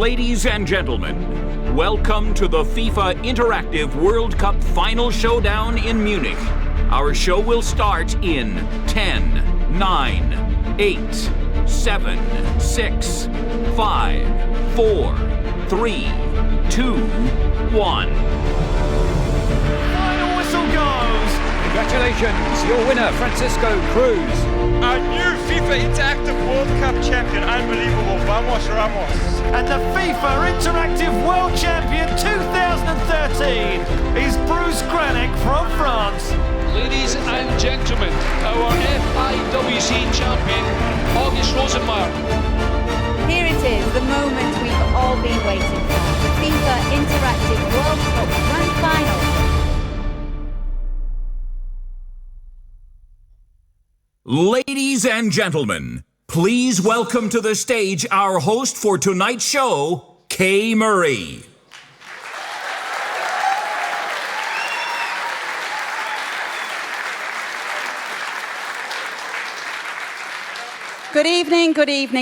Ladies and gentlemen, welcome to the FIFA Interactive World Cup Final Showdown in Munich. Our show will start in 10, 9, 8, 7, 6, 5, 4, 3, 2, 1. Final whistle goes! Congratulations, your winner, Francisco Cruz. Our new FIFA Interactive World Cup champion, unbelievable, vamos Ramos. And the FIFA Interactive World Champion 2013 is Bruce Granick from France. Ladies and gentlemen, our FIWC champion, August Rosenmeier. Here it is, the moment we've all been waiting for. The FIFA Interactive World Cup Grand Final. Ladies and gentlemen, please welcome to the stage our host for tonight's show, Kay Murray. Good evening,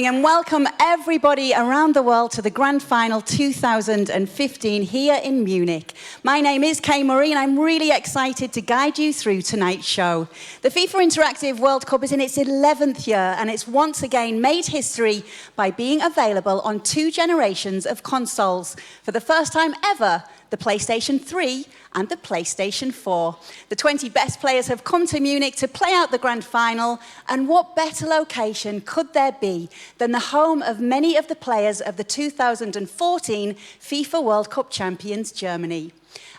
and welcome everybody around the world to the Grand Final 2015 here in Munich. My name is Kay Murray, and I'm really excited to guide you through tonight's show. The FIFA Interactive World Cup is in its 11th year, and it's once again made history by being available on 2 generations of consoles. For the first time ever, the PlayStation 3 and the PlayStation 4. The 20 best players have come to Munich to play out the grand final, and what better location could there be than the home of many of the players of the 2014 FIFA World Cup champions, Germany.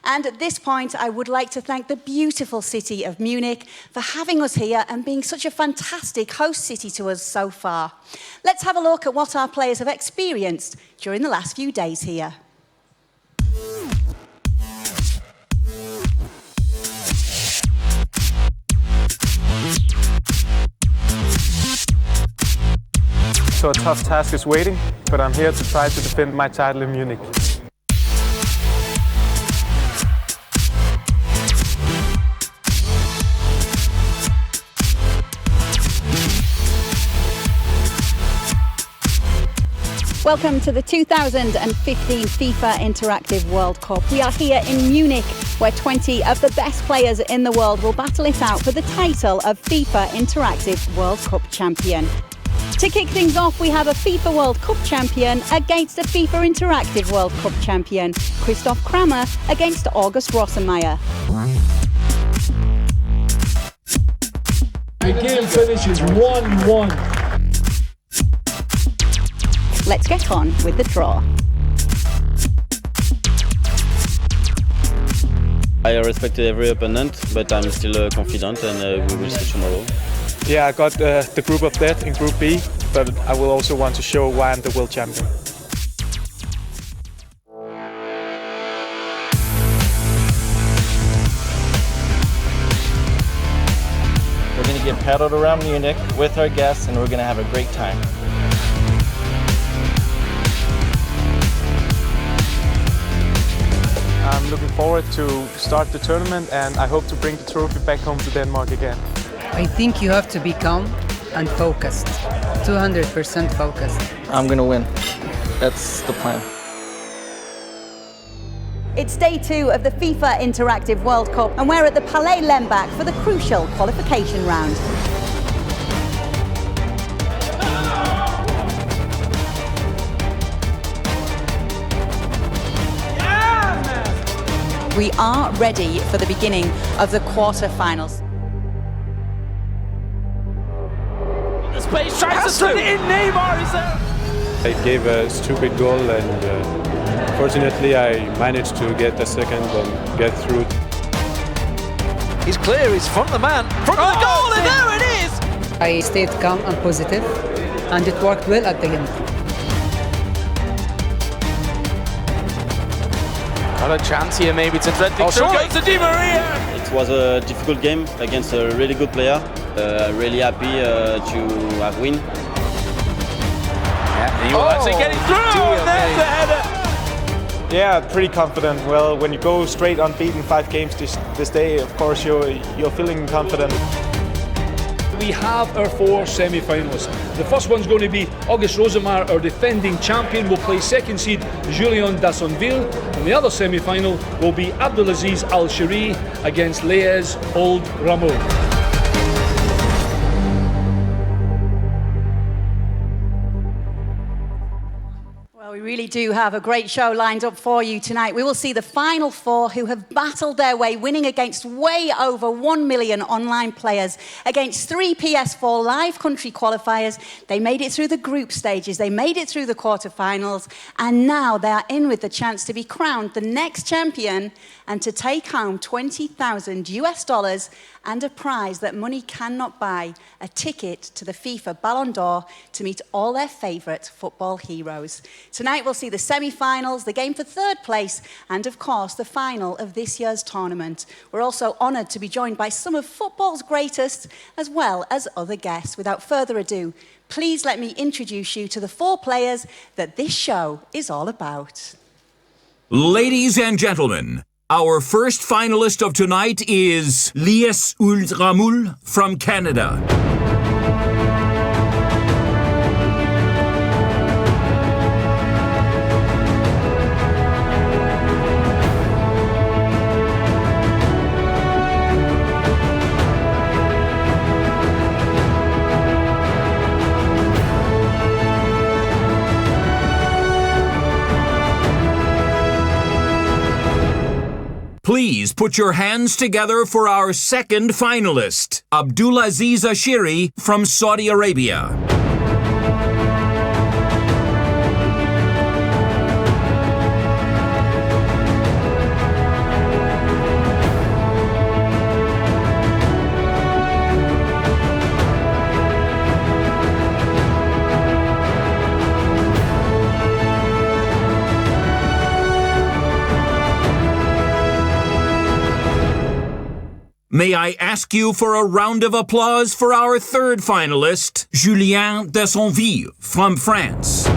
And at this point, I would like to thank the beautiful city of Munich for having us here and being such a fantastic host city to us so far. Let's have a look at what our players have experienced during the last few days here. So a tough task is waiting, but I'm here to try to defend my title in Munich. Welcome to the 2015 FIFA Interactive World Cup. We are here in Munich, where 20 of the best players in the world will battle it out for the title of FIFA Interactive World Cup champion. To kick things off, we have a FIFA World Cup champion against a FIFA Interactive World Cup champion, Christoph Kramer against August Rosenmeier. The game finishes 1-1. Let's get on with the draw. I respected every opponent, but I'm still confident, and we will see tomorrow. Yeah, I got the group of death in Group B, but I will also want to show why I'm the world champion. We're going to get paddled around Munich with our guests, and we're going to have a great time. I'm looking forward to start the tournament, and I hope to bring the trophy back home to Denmark again. I think you have to be calm and focused, 200% focused. I'm going to win. That's the plan. It's day 2 of the FIFA Interactive World Cup, and we're at the Palais Lembach for the crucial qualification round. We are ready for the beginning of the quarter-finals. The space tries to put it in, Neymar is there! I gave a stupid goal, and fortunately I managed to get a second and get through. He's clear, he's front of the man, front of the goal, and there it is! I stayed calm and positive, and it worked well at the end. Got a chance here maybe to thread things. Oh, goes to Di Maria! It was a difficult game against a really good player. Really happy to have win. Yeah, he will actually get it through, and there's the header! Yeah, pretty confident. Well, when you go straight unbeaten 5 games this day, of course you're feeling confident. we have our 4 semi-finalists. The first one's going to be August Rosemar, our defending champion, will play second seed Julien Dassonville, and the other semi-final will be Abdulaziz Al-Shiri against Leyes Old Rameau. We really do have a great show lined up for you tonight. We will see the final 4 who have battled their way, winning against way over 1 million online players, against 3 PS4 live country qualifiers. They made it through the group stages, they made it through the quarterfinals, and now they are in with the chance to be crowned the next champion and to take home $20,000 and a prize that money cannot buy, a ticket to the FIFA Ballon d'Or to meet all their favourite football heroes. Tonight we'll see the semi-finals, the game for 3rd place, and of course the final of this year's tournament. We're also honoured to be joined by some of football's greatest, as well as other guests. Without further ado, please let me introduce you to the 4 players that this show is all about. Ladies and gentlemen, our first finalist of tonight is Leyes Old Rameau from Canada. Please put your hands together for our second finalist, Abdulaziz Al-Shiri from Saudi Arabia. May I ask you for a round of applause for our third finalist, Julien Dassonville from France.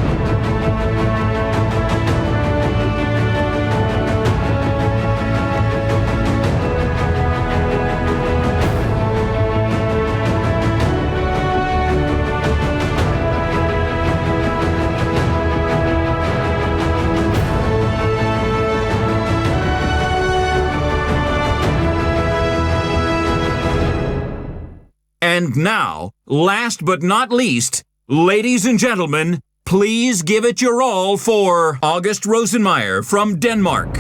And now, last but not least, ladies and gentlemen, please give it your all for August Rosenmeyer from Denmark.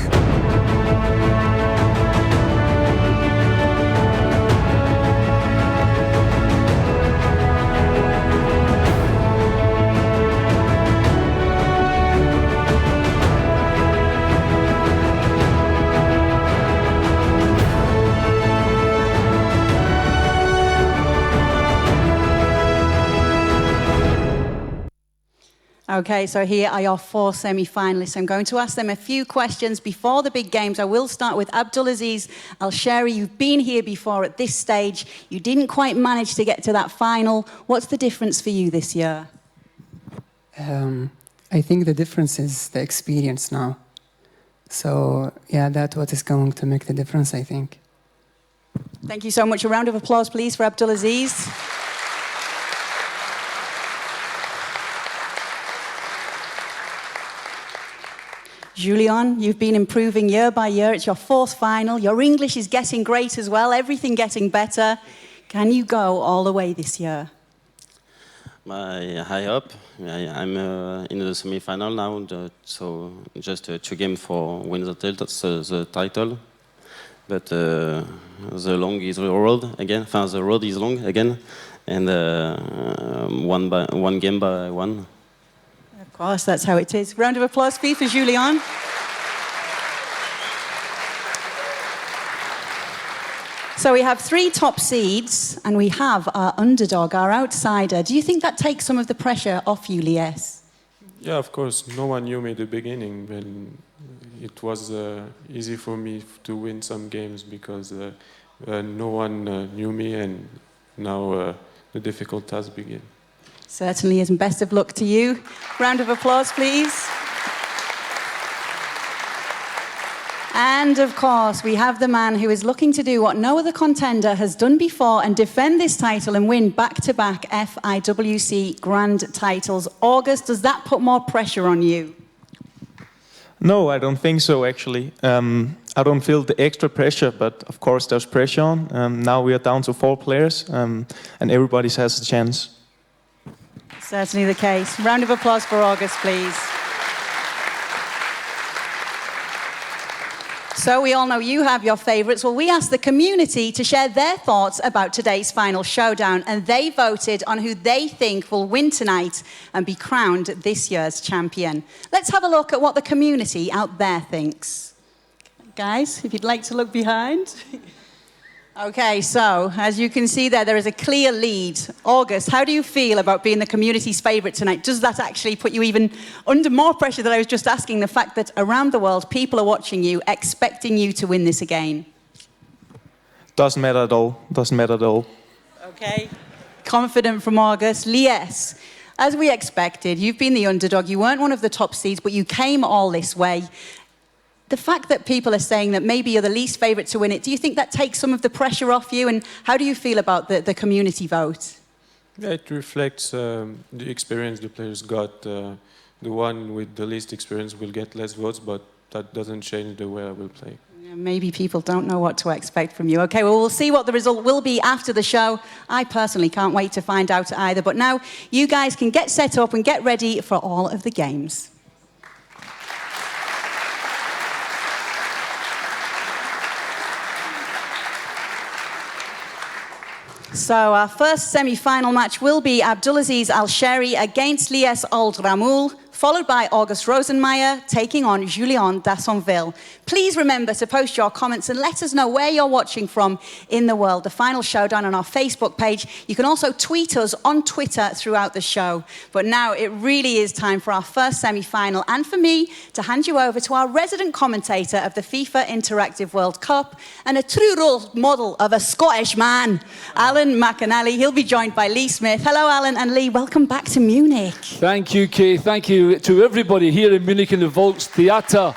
Okay, so here are your 4 semi-finalists. I'm going to ask them a few questions before the big games. I will start with Abdulaziz Al-Shiri. You've been here before at this stage. You didn't quite manage to get to that final. What's the difference for you this year? I think the difference is the experience now. So, yeah, that's what is going to make the difference, I think. Thank you so much. A round of applause, please, for Abdulaziz. Julien, you've been improving year by year. It's your 4th final. Your English is getting great as well, everything getting better. Can you go all the way this year? I hope. I'm in the semi-final now, so just 2 games for win the title. But the road is long again, and one game by one. Of course, that's how it is. Round of applause, please, for Julien. So we have 3 top seeds, and we have our underdog, our outsider. Do you think that takes some of the pressure off you, Leyes? Yeah, of course. No one knew me at the beginning, but it was easy for me to win some games because no one knew me, and now the difficult task begins. Certainly is, and best of luck to you. Round of applause, please. And of course, we have the man who is looking to do what no other contender has done before and defend this title and win back-to-back FIWC Grand titles. August, does that put more pressure on you? No, I don't think so, actually. I don't feel the extra pressure, but of course there's pressure on. Now we are down to 4 players, and everybody has a chance. Certainly the case. Round of applause for August, please. So we all know you have your favourites. Well, we asked the community to share their thoughts about today's final showdown, and they voted on who they think will win tonight and be crowned this year's champion. Let's have a look at what the community out there thinks. Guys, if you'd like to look behind. Okay, so as you can see there is a clear lead. August, how do you feel about being the community's favourite tonight? Does that actually put you even under more pressure than I was just asking, the fact that around the world people are watching you, expecting you to win this again? Doesn't matter at all. Doesn't matter at all. Okay, confident from August. Lies, as we expected, you've been the underdog. You weren't one of the top seeds, but you came all this way. The fact that people are saying that maybe you're the least favourite to win it, do you think that takes some of the pressure off you? And how do you feel about the community vote? Yeah, it reflects the experience the players got. The one with the least experience will get less votes, but that doesn't change the way I will play. Yeah, maybe people don't know what to expect from you. Okay, well, we'll see what the result will be after the show. I personally can't wait to find out either. But now you guys can get set up and get ready for all of the games. So our first semi-final match will be Abdulaziz Al-Sheri against Lies Old-Ramoul, followed by August Rosenmeyer taking on Julien Dassonville. Please remember to post your comments and let us know where you're watching from in the world. The final showdown on our Facebook page. You can also tweet us on Twitter throughout the show. But now it really is time for our first semi-final, and for me to hand you over to our resident commentator of the FIFA Interactive World Cup and a true role model of a Scottish man, Alan McAnally. He'll be joined by Lee Smith. Hello, Alan and Lee. Welcome back to Munich. Thank you, Kay. Thank you to everybody here in Munich in the Volkstheater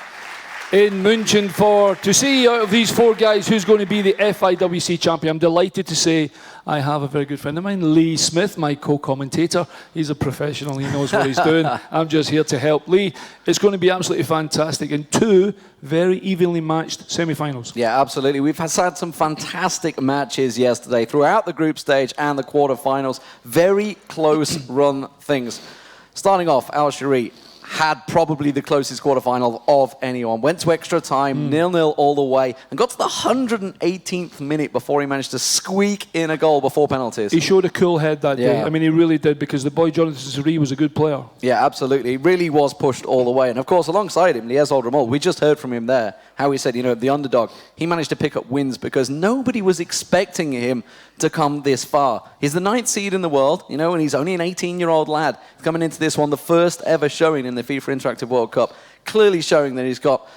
in München to see out of these 4 guys who's going to be the FIWC champion. I'm delighted to say I have a very good friend of mine, Lee Smith, my co-commentator. He's a professional, he knows what he's doing. I'm just here to help. Lee, it's going to be absolutely fantastic, and 2 very evenly matched semi-finals. Yeah, absolutely. We've had some fantastic matches yesterday throughout the group stage and the quarter-finals. Very close run things. Starting off, Al-Sheri had probably the closest quarterfinal of anyone. Went to extra time, 0-0 all the way, and got to the 118th minute before he managed to squeak in a goal before penalties. He showed a cool head that day. I mean, he really did, because the boy Jonathan Zuri was a good player. Yeah, absolutely. He really was pushed all the way. And of course, alongside him, Lies Old-Ramoul, we just heard from him there, how he said, you know, the underdog, he managed to pick up wins because nobody was expecting him to come this far. He's the 9th seed in the world, you know, and he's only an 18-year-old lad coming into this one, the first ever showing in the FIFA Interactive World Cup, clearly showing that he's got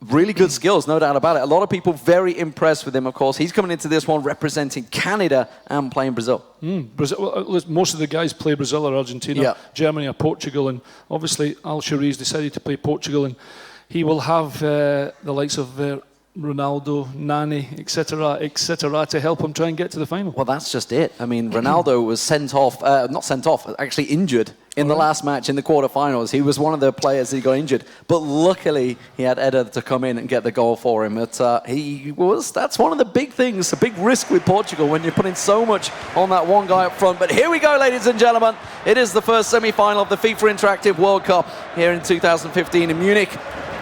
really good skills, no doubt about it. A lot of people very impressed with him, of course. He's coming into this one representing Canada and playing Brazil. Brazil. Well, most of the guys play Brazil or Argentina, Germany or Portugal, and obviously Al-Sheri's decided to play Portugal, and he will have the likes of Ronaldo, Nani, etc., to help him try and get to the final. Well, that's just it. I mean, Ronaldo was not sent off, actually injured in the last match in the quarterfinals. He was one of the players that got injured, but luckily he had Eder to come in and get the goal for him. But that's one of the big things, a big risk with Portugal when you're putting so much on that one guy up front. But here we go, ladies and gentlemen. It is the first semi-final of the FIFA Interactive World Cup here in 2015 in Munich.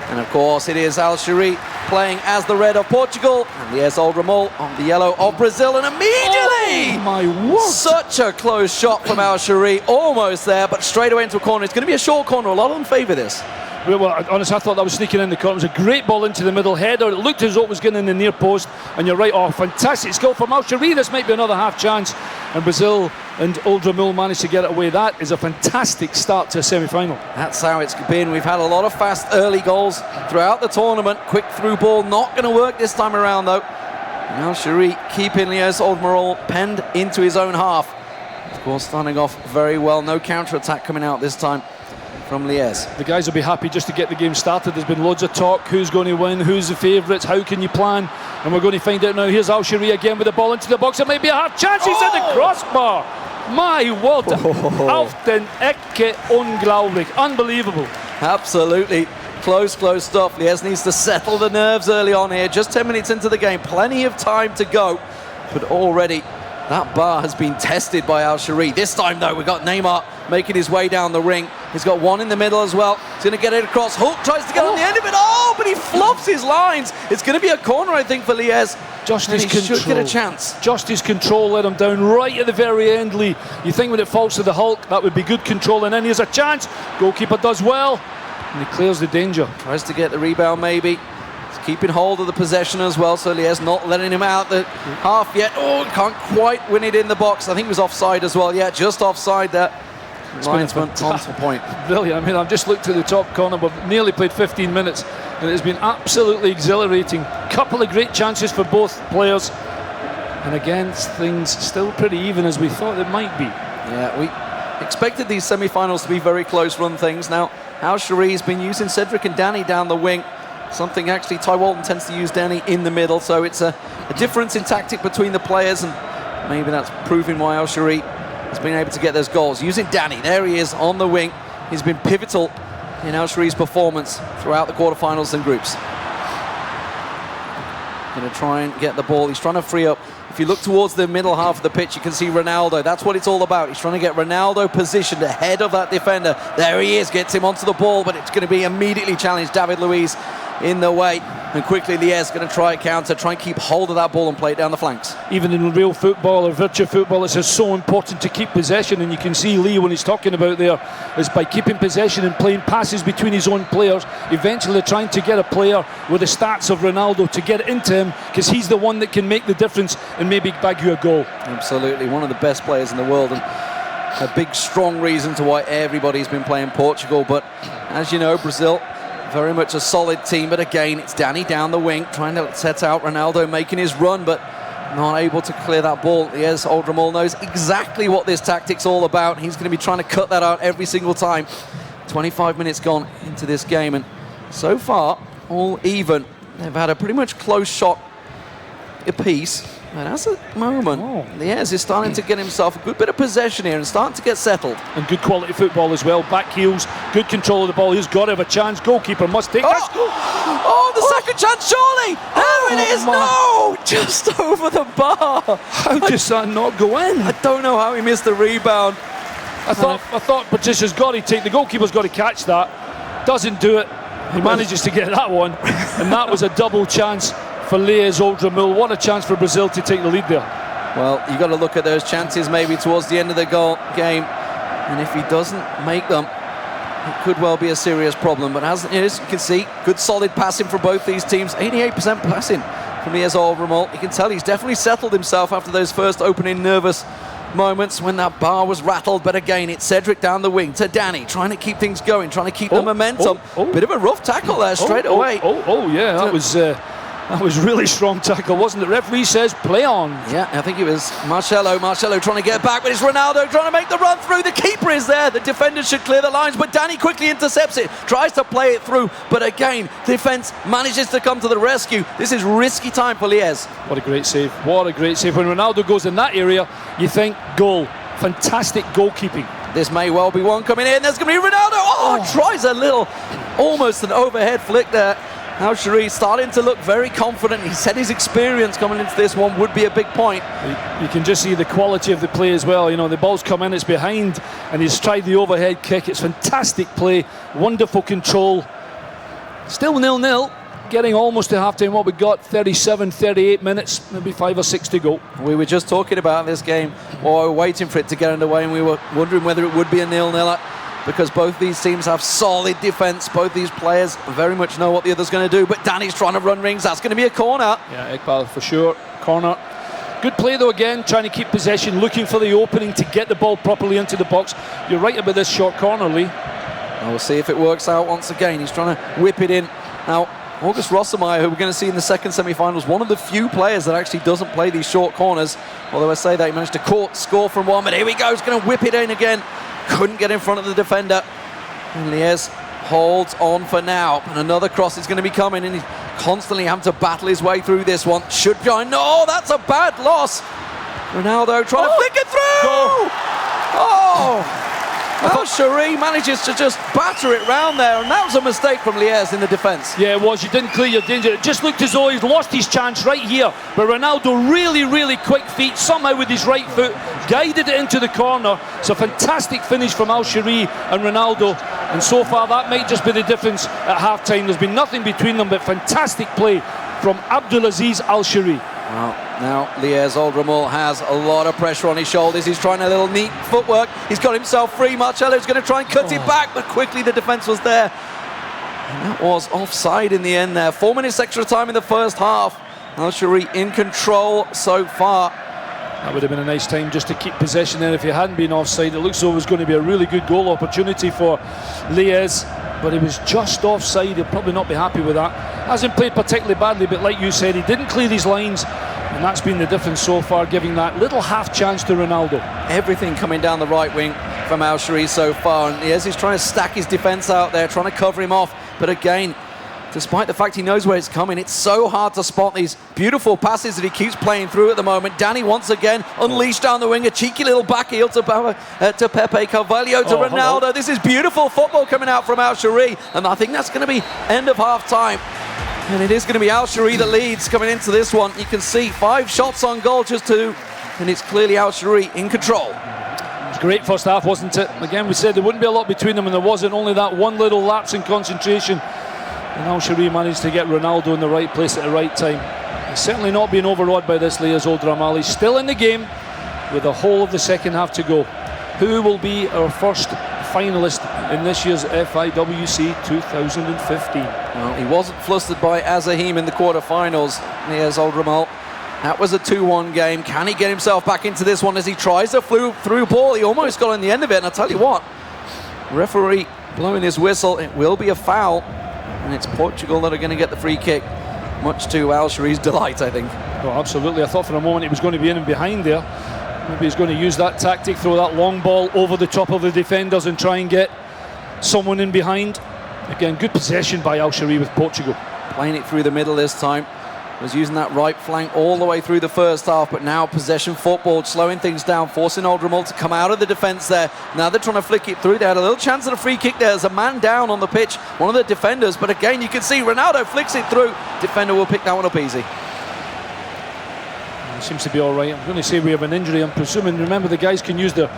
And of course, it is Al-Sheri playing as the red of Portugal, and Lies Old-Ramoul on the yellow of Brazil. And immediately, oh my word, such a close shot from Al-Sheri, almost there, but straight away into a corner. It's going to be a short corner. A lot of them favour this. Well, honestly, I thought that was sneaking in the corner. It was a great ball into the middle header. It looked as though it was getting in the near post, and you're right. Oh, fantastic skill from Al-Sheri. This might be another half chance, and Brazil and Old-Ramoul managed to get it away. That is a fantastic start to a semi-final. That's how it's been. We've had a lot of fast early goals throughout the tournament. Quick through ball, not going to work this time around though. Al-Sheri keeping Lies Old-Ramoul penned into his own half. Of course, starting off very well. No counter-attack coming out this time from Liège. The guys will be happy just to get the game started. There's been loads of talk. Who's going to win? Who's the favourites? How can you plan? And we're going to find out now. Here's Al-Shiri again with the ball into the box. It might be a half chance. He's at the crossbar. My word. Auf den Ecke unglaublich. Unbelievable. Absolutely. Close stuff. Liège needs to settle the nerves early on here. Just 10 minutes into the game. Plenty of time to go. But already that bar has been tested by Al-Shiri. This time, though, we've got Neymar making his way down the ring. He's got one in the middle as well. He's going to get it across. Hulk tries to get on the end of it. Oh, but he flops his lines. It's going to be a corner, I think, for Liège. Just his control. Should get a chance. Just his control let him down right at the very end, Lee. You think when it falls to the Hulk, that would be good control. And then here's a chance. Goalkeeper does well. And he clears the danger. Tries to get the rebound, maybe. He's keeping hold of the possession as well, so Liège not letting him out the half yet. Oh, can't quite win it in the box. I think he was offside as well. Yeah, just offside there. Linesman on to point. Brilliant. I mean, I've just looked at the top corner. We've nearly played 15 minutes, and it has been absolutely exhilarating. Couple of great chances for both players. And again, things still pretty even as we thought it might be. Yeah, we expected these semi-finals to be very close-run things. Now, Al-Shiri's been using Cedric and Danny down the wing. Something actually Ty Walton tends to use Danny in the middle, so it's a difference in tactic between the players, and maybe that's proving why Al-Shiri has been able to get those goals. Using Danny, there he is on the wing. He's been pivotal in Al-Shiri's performance throughout the quarterfinals and groups. Going to try and get the ball. He's trying to free up. If you look towards the middle half of the pitch, you can see Ronaldo. That's what it's all about. He's trying to get Ronaldo positioned ahead of that defender. There he is, gets him onto the ball, but it's going to be immediately challenged. David Luiz in the way, and quickly Liège going to try a counter, try and keep hold of that ball and play it down the flanks. Even in real football or virtual football, it's just so important to keep possession, and you can see Lee when he's talking about there is by keeping possession and playing passes between his own players, eventually trying to get a player with the stats of Ronaldo to get it into him, because he's the one that can make the difference and maybe bag you a goal. Absolutely, one of the best players in the world, and a big strong reason to why everybody's been playing Portugal. But as you know, Brazil, very much a solid team, but again, it's Danny down the wing, trying to set out Ronaldo, making his run, but not able to clear that ball. Yes, Oldramol knows exactly what this tactic's all about. He's going to be trying to cut that out every single time. 25 minutes gone into this game, and so far, all even. They've had a pretty much close shot apiece. And at the moment, Liège is starting to get himself a good bit of possession here and starting to get settled. And good quality football as well. Back heels, good control of the ball. He's got to have a chance. Goalkeeper must take this. The second chance, surely! There it is! No! Just over the bar. How does that not go in? I don't know how he missed the rebound. I thought Patricia's got to take, the goalkeeper's got to catch that. Doesn't do it. He manages to get that one. And that was a double chance for Liège Oldramil. What a chance for Brazil to take the lead there. Well, you've got to look at those chances maybe towards the end of the game, and if he doesn't make them, it could well be a serious problem. But as you can see, good solid passing for both these teams. 88% passing from Liège Oldramil. You can tell he's definitely settled himself after those first opening nervous moments when that bar was rattled. But again, it's Cedric down the wing to Danny, trying to keep things going, trying to keep the momentum. Bit of a rough tackle there straight away. Yeah, that was really strong tackle, wasn't it? Referee says play on. Yeah, I think it was Marcelo trying to get back, but it's Ronaldo trying to make the run through. The keeper is there. The defender should clear the lines, but Danny quickly intercepts it, tries to play it through, but again, defense manages to come to the rescue. This is risky time for Liège. What a great save. What a great save. When Ronaldo goes in that area, you think goal. Fantastic goalkeeping. This may well be one coming in. There's going to be Ronaldo. Tries a little, almost an overhead flick there. Al-Shiri starting to look very confident. He said his experience coming into this one would be a big point. You can just see the quality of the play as well. You know, the ball's come in, it's behind, and he's tried the overhead kick. It's fantastic play, wonderful control. Still 0-0, getting almost to half-time. What we got, 37, 38 minutes, maybe 5 or 6 to go. We were just talking about this game, or waiting for it to get underway, and we were wondering whether it would be a 0-0. Because both these teams have solid defence. Both these players very much know what the other's going to do. But Danny's trying to run rings. That's going to be a corner. Yeah, Iqbal for sure. Corner. Good play though again, trying to keep possession, looking for the opening to get the ball properly into the box. You're right about this short corner, Lee. And we'll see if it works out once again. He's trying to whip it in. Now, August Rossemeyer, who we're going to see in the second semi-finals, one of the few players that actually doesn't play these short corners. Although I say that he managed to score from one, but here we go. He's going to whip it in again. Couldn't get in front of the defender. And Liez holds on for now. And another cross is going to be coming, and he's constantly having to battle his way through this one. Should be. No, that's a bad loss. Ronaldo trying to flick it through. Oh! Al-Shari manages to just batter it round there, and that was a mistake from Liez in the defence. Yeah, it was. You didn't clear your danger. It just looked as though he's lost his chance right here. But Ronaldo, really quick feet, somehow with his right foot, guided it into the corner. It's a fantastic finish from Al-Shari and Ronaldo. And so far, that might just be the difference at half-time. There's been nothing between them, but fantastic play from Abdulaziz Al-Shari. Well, now Liez Oldramul has a lot of pressure on his shoulders. He's trying a little neat footwork. He's got himself free. Marcello's going to try and cut it back, but quickly the defence was there. And that was offside in the end there. 4 minutes extra time in the first half. Al-Shari in control so far. That would have been a nice time just to keep possession there if he hadn't been offside. It looks as though it was going to be a really good goal opportunity for Liez, but he was just offside. He'll probably not be happy with that. Hasn't played particularly badly, but like you said, he didn't clear his lines, and that's been the difference so far, giving that little half chance to Ronaldo. Everything coming down the right wing from Al-Shari so far, and Liez is trying to stack his defence out there, trying to cover him off, but again, despite the fact he knows where it's coming, it's so hard to spot these beautiful passes that he keeps playing through at the moment. Danny once again unleashed down the wing, a cheeky little back heel to Pepe Carvalho to Ronaldo. Hello. This is beautiful football coming out from Al-Shari, and I think that's going to be end of half time. And it is going to be Al-Shari that leads coming into this one. You can see 5 shots on goal, just 2, and it's clearly Al-Shari in control. It was great first half, wasn't it? Again, we said there wouldn't be a lot between them, and there wasn't. Only that one little lapse in concentration. And Al-Shari managed to get Ronaldo in the right place at the right time. He's certainly not being overawed by this Liez Oldramul. He's still in the game with the whole of the second half to go. Who will be our first finalist in this year's FIWC 2015? Well, he wasn't flustered by Azahim in the quarterfinals, Liez Oldramul. That was a 2-1 game. Can he get himself back into this one as he tries a through ball? He almost got on the end of it, and I'll tell you what, referee blowing his whistle, it will be a foul. And it's Portugal that are going to get the free kick, much to Al-Shari's delight, I think. Oh, absolutely. I thought for a moment he was going to be in and behind there. Maybe he's going to use that tactic, throw that long ball over the top of the defenders and try and get someone in behind. Again, good possession by Al-Shari with Portugal. Playing it through the middle this time. Was using that right flank all the way through the first half, but now possession football, slowing things down, forcing Oldramul to come out of the defence there. Now they're trying to flick it through. They had a little chance at a free kick there. There's a man down on the pitch, one of the defenders, but again, you can see Ronaldo flicks it through. Defender will pick that one up easy. It seems to be all right. I'm going to say we have an injury, I'm presuming. Remember, the guys can use their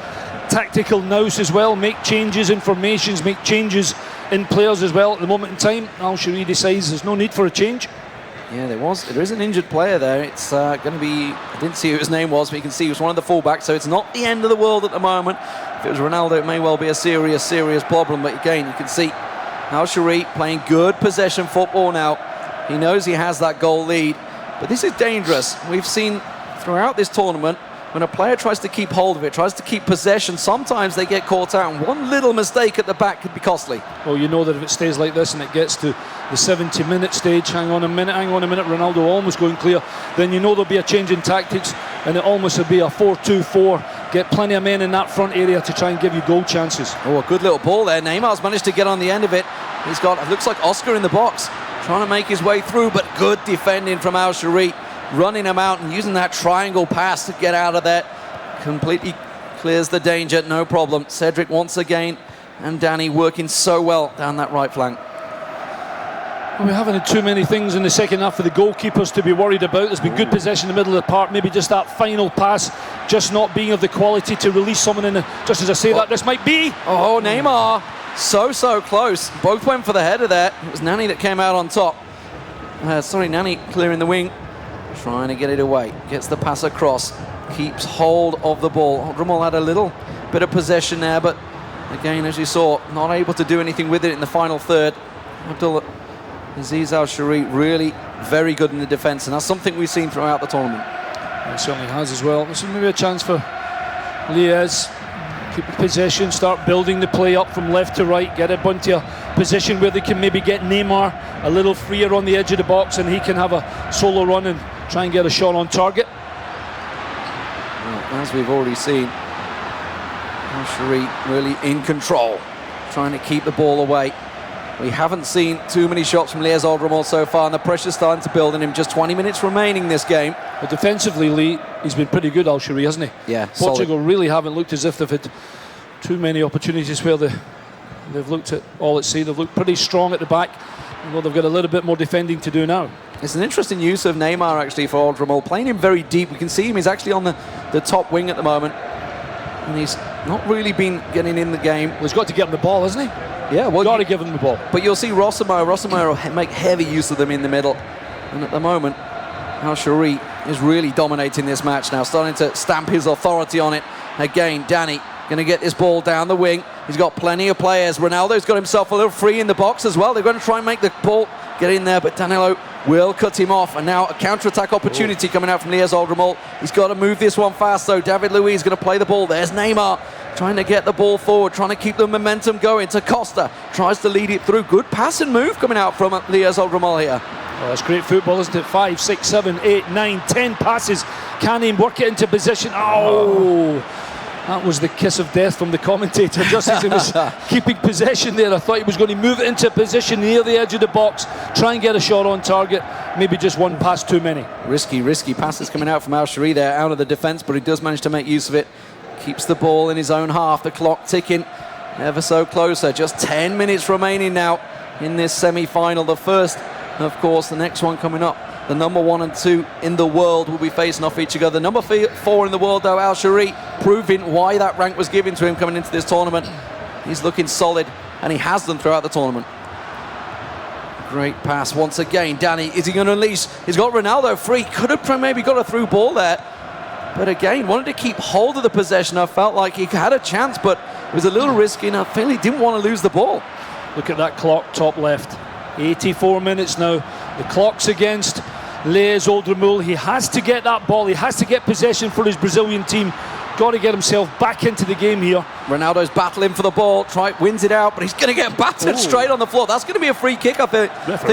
tactical nous as well, make changes in formations, make changes in players as well. At the moment in time, Al-Shari decides there's no need for a change. Yeah, there is an injured player there. It's going to be, I didn't see who his name was, but you can see he was one of the fullbacks, so it's not the end of the world at the moment. If it was Ronaldo, it may well be a serious problem, but again, you can see Al-Shari playing good possession football now. He knows he has that goal lead, but this is dangerous. We've seen throughout this tournament, when a player tries to keep hold of it, tries to keep possession, sometimes they get caught out, and one little mistake at the back could be costly. Well, you know that if it stays like this and it gets to the 70-minute stage, hang on a minute, Ronaldo almost going clear, then you know there'll be a change in tactics, and it almost will be a 4-2-4. Get plenty of men in that front area to try and give you goal chances. Oh, a good little ball there. Neymar's managed to get on the end of it. He's got, it looks like Oscar in the box, trying to make his way through, but good defending from Al-Shari. Running him out and using that triangle pass to get out of there. Completely clears the danger, no problem. Cedric once again, and Danny working so well down that right flank. Well, we haven't had too many things in the second half for the goalkeepers to be worried about. There's been good possession in the middle of the park, maybe just that final pass just not being of the quality to release someone in the, just as I say that, this might be. Oh, Neymar, so close. Both went for the header there. It was Nani that came out on top. Nani clearing the wing. Trying to get it away, gets the pass across, keeps hold of the ball. Oldramul had a little bit of possession there, but again, as you saw, not able to do anything with it in the final third. Abdulaziz Al-Shari really very good in the defence, and that's something we've seen throughout the tournament. It certainly has as well. This is maybe a chance for Liez. Keep the possession, start building the play up from left to right, get a bunch of position where they can maybe get Neymar a little freer on the edge of the box, and he can have a solo run and try and get a shot on target. Well, as we've already seen, Al-Shari really in control. trying to keep the ball away. We haven't seen too many shots from Liège Oldremont so far, and the pressure's starting to build in him. Just 20 minutes remaining this game. Well, defensively, Lee, he's been pretty good, Al-Shari, hasn't he? Yeah, Portugal solid. really haven't looked as if they've had too many opportunities where they've looked at all at sea. They've looked pretty strong at the back. Well, they've got a little bit more defending to do now. It's an interesting use of Neymar, actually, for Oldremont. Playing him very deep. We can see him. He's actually on the top wing at the moment. And he's not really been getting in the game. Well, he's got to get him the ball, hasn't he? Yeah, well, got to give him the ball. But you'll see Rossomar will make heavy use of them in the middle. And at the moment, Al-Shari is really dominating this match now, starting to stamp his authority on it. Again, Danny going to get this ball down the wing. He's got plenty of players. Ronaldo's got himself a little free in the box as well. They're going to try and make the ball get in there, but Danilo will cut him off. And now a counter-attack opportunity coming out from Liège Oldremont. He's got to move this one fast, though. David Luiz is going to play the ball. There's Neymar trying to get the ball forward, trying to keep the momentum going. To Costa, tries to lead it through. Good pass and move coming out from Liège Oldremont here. Well, that's great football, isn't it? 5, 6, 7, 8, 9, 10 passes. Can he work it into position? Oh! That was the kiss of death from the commentator, just as he was keeping possession there. I thought he was going to move it into position near the edge of the box, try and get a shot on target. Maybe just one pass too many. Risky passes coming out from Al-Shari there, out of the defence, but he does manage to make use of it. Keeps the ball in his own half, the clock ticking ever so closer. Just 10 minutes remaining now in this semi-final. The first, of course, the next one coming up. The number 1 and 2 in the world will be facing off each other. Number 4 in the world, though, Al-Shari, proving why that rank was given to him coming into this tournament. He's looking solid, and he has them throughout the tournament. Great pass once again. Danny, is he going to unleash? He's got Ronaldo free. Could have maybe got a through ball there. But again, wanted to keep hold of the possession. I felt like he had a chance, but it was a little risky, and I feel he didn't want to lose the ball. Look at that clock, top left. 84 minutes now. The clock's against Liège Oldremont. He has to get that ball. He has to get possession for his Brazilian team. Got to get himself back into the game here. Ronaldo's battling for the ball. Wins it out, but he's going to get battered straight on the floor. That's going to be a free kick, I think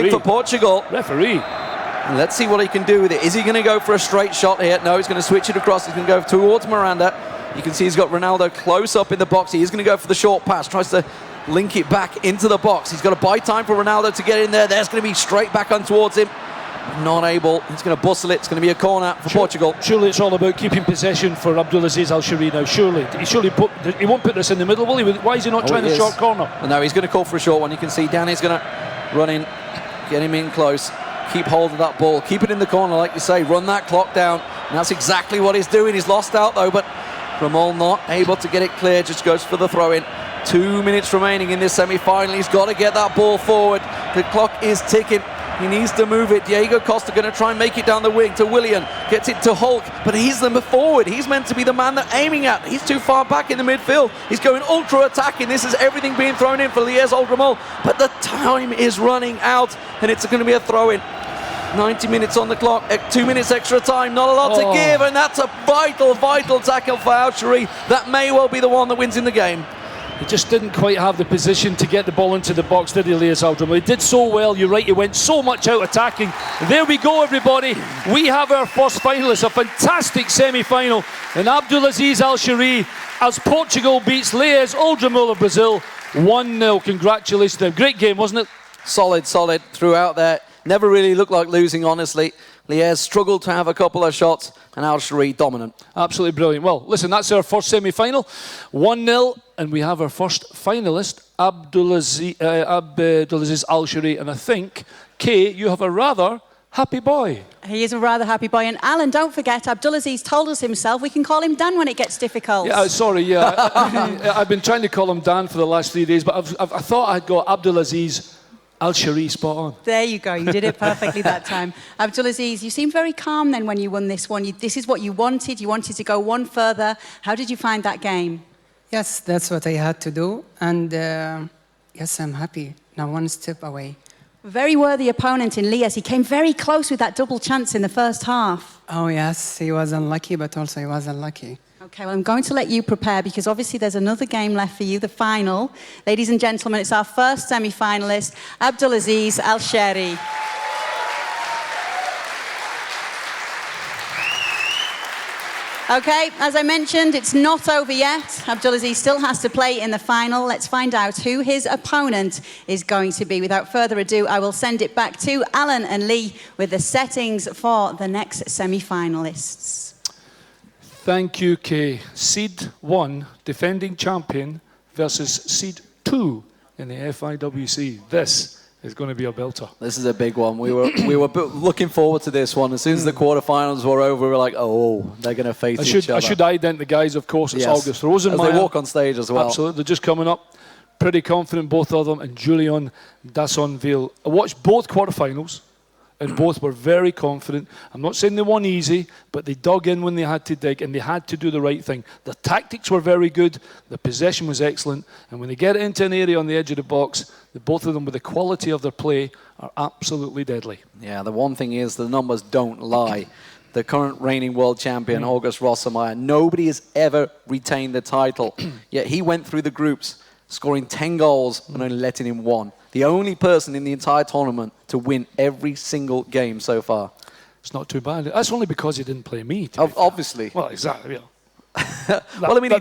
for Portugal. Referee. And let's see what he can do with it. Is he going to go for a straight shot here? No, he's going to switch it across. He's going to go towards Miranda. You can see he's got Ronaldo close up in the box. He's going to go for the short pass. Tries to link it back into the box. He's got to buy time for Ronaldo to get in there. There's going to be straight back on towards him. Not able. He's going to bustle it. It's going to be a corner for Portugal. Surely it's all about keeping possession for Abdulaziz Al-Shari now. Surely. He won't put this in the middle, will he? Why is he not trying the short corner? No, he's going to call for a short one. You can see Danny's going to run in, get him in close, keep hold of that ball, keep it in the corner, like you say, run that clock down. And that's exactly what he's doing. He's lost out, though, but Ramon not able to get it clear, just goes for the throw-in. 2 minutes remaining in this semi-final. He's got to get that ball forward. The clock is ticking. He needs to move it. Diego Costa going to try and make it down the wing to Willian. Gets it to Hulk, but he's the forward. He's meant to be the man they're aiming at. He's too far back in the midfield. He's going ultra attacking. This is everything being thrown in for Liège Oldremont, but the time is running out, and it's going to be a throw-in. 90 minutes on the clock, 2 minutes extra time, not a lot to give, and that's a vital tackle for Al-Shari. That may well be the one that wins in the game. He just didn't quite have the position to get the ball into the box, did he, Liège Oldremont? He did so well, you're right, he went so much out attacking. There we go, everybody. We have our first finalist, a fantastic semi-final. And Abdulaziz Al-Shari, as Portugal beats Liège Oldremont of Brazil, 1-0. Congratulations to them. Great game, wasn't it? Solid throughout there. Never really looked like losing, honestly. Liège struggled to have a couple of shots, and Al-Shari dominant. Absolutely brilliant. Well, listen, that's our first semi-final. 1-0, and we have our first finalist, Abdulaziz Al-Shari. And I think, Kay, you have a rather happy boy. He is a rather happy boy. And Alan, don't forget, Abdulaziz told us himself we can call him Dan when it gets difficult. Yeah, sorry, yeah. I've been trying to call him Dan for the last 3 days, but I thought I'd got Abdulaziz Al-Shari spot on. There you go. You did it perfectly that time. Abdulaziz, you seemed very calm then when you won this one. This is what you wanted. You wanted to go one further. How did you find that game? Yes, that's what I had to do. And yes, I'm happy. Now one step away. Very worthy opponent in Liège. He came very close with that double chance in the first half. Oh, yes. He was unlucky, but also he was unlucky. Okay, well, I'm going to let you prepare because obviously there's another game left for you, the final. Ladies and gentlemen, it's our first semi-finalist, Abdulaziz Al-Shari. Okay, as I mentioned, it's not over yet. Abdulaziz still has to play in the final. Let's find out who his opponent is going to be. Without further ado, I will send it back to Alan and Lee with the settings for the next semi-finalists. Thank you, Kay. Seed 1, defending champion, versus Seed 2 in the FIWC. This is going to be a belter. This is a big one. We were looking forward to this one. As soon as the quarterfinals were over, we were like, oh, they're going to face each other. I should ident the guys, of course. It's August Rosenmeier. As they walk on stage as well. Absolutely. They're just coming up. Pretty confident, both of them. And Julian Dassonville. I watched both quarterfinals, and both were very confident. I'm not saying they won easy, but they dug in when they had to dig, and they had to do the right thing. The tactics were very good, the possession was excellent, and when they get into an area on the edge of the box, both of them, with the quality of their play, are absolutely deadly. Yeah, the one thing is the numbers don't lie. The current reigning world champion, August Rosenmeier, nobody has ever retained the title, yet he went through the groups, scoring 10 goals and only letting in 1. The only person in the entire tournament to win every single game so far. It's not too bad. That's only because he didn't play me. Obviously. Well, exactly. Yeah. Well, I mean,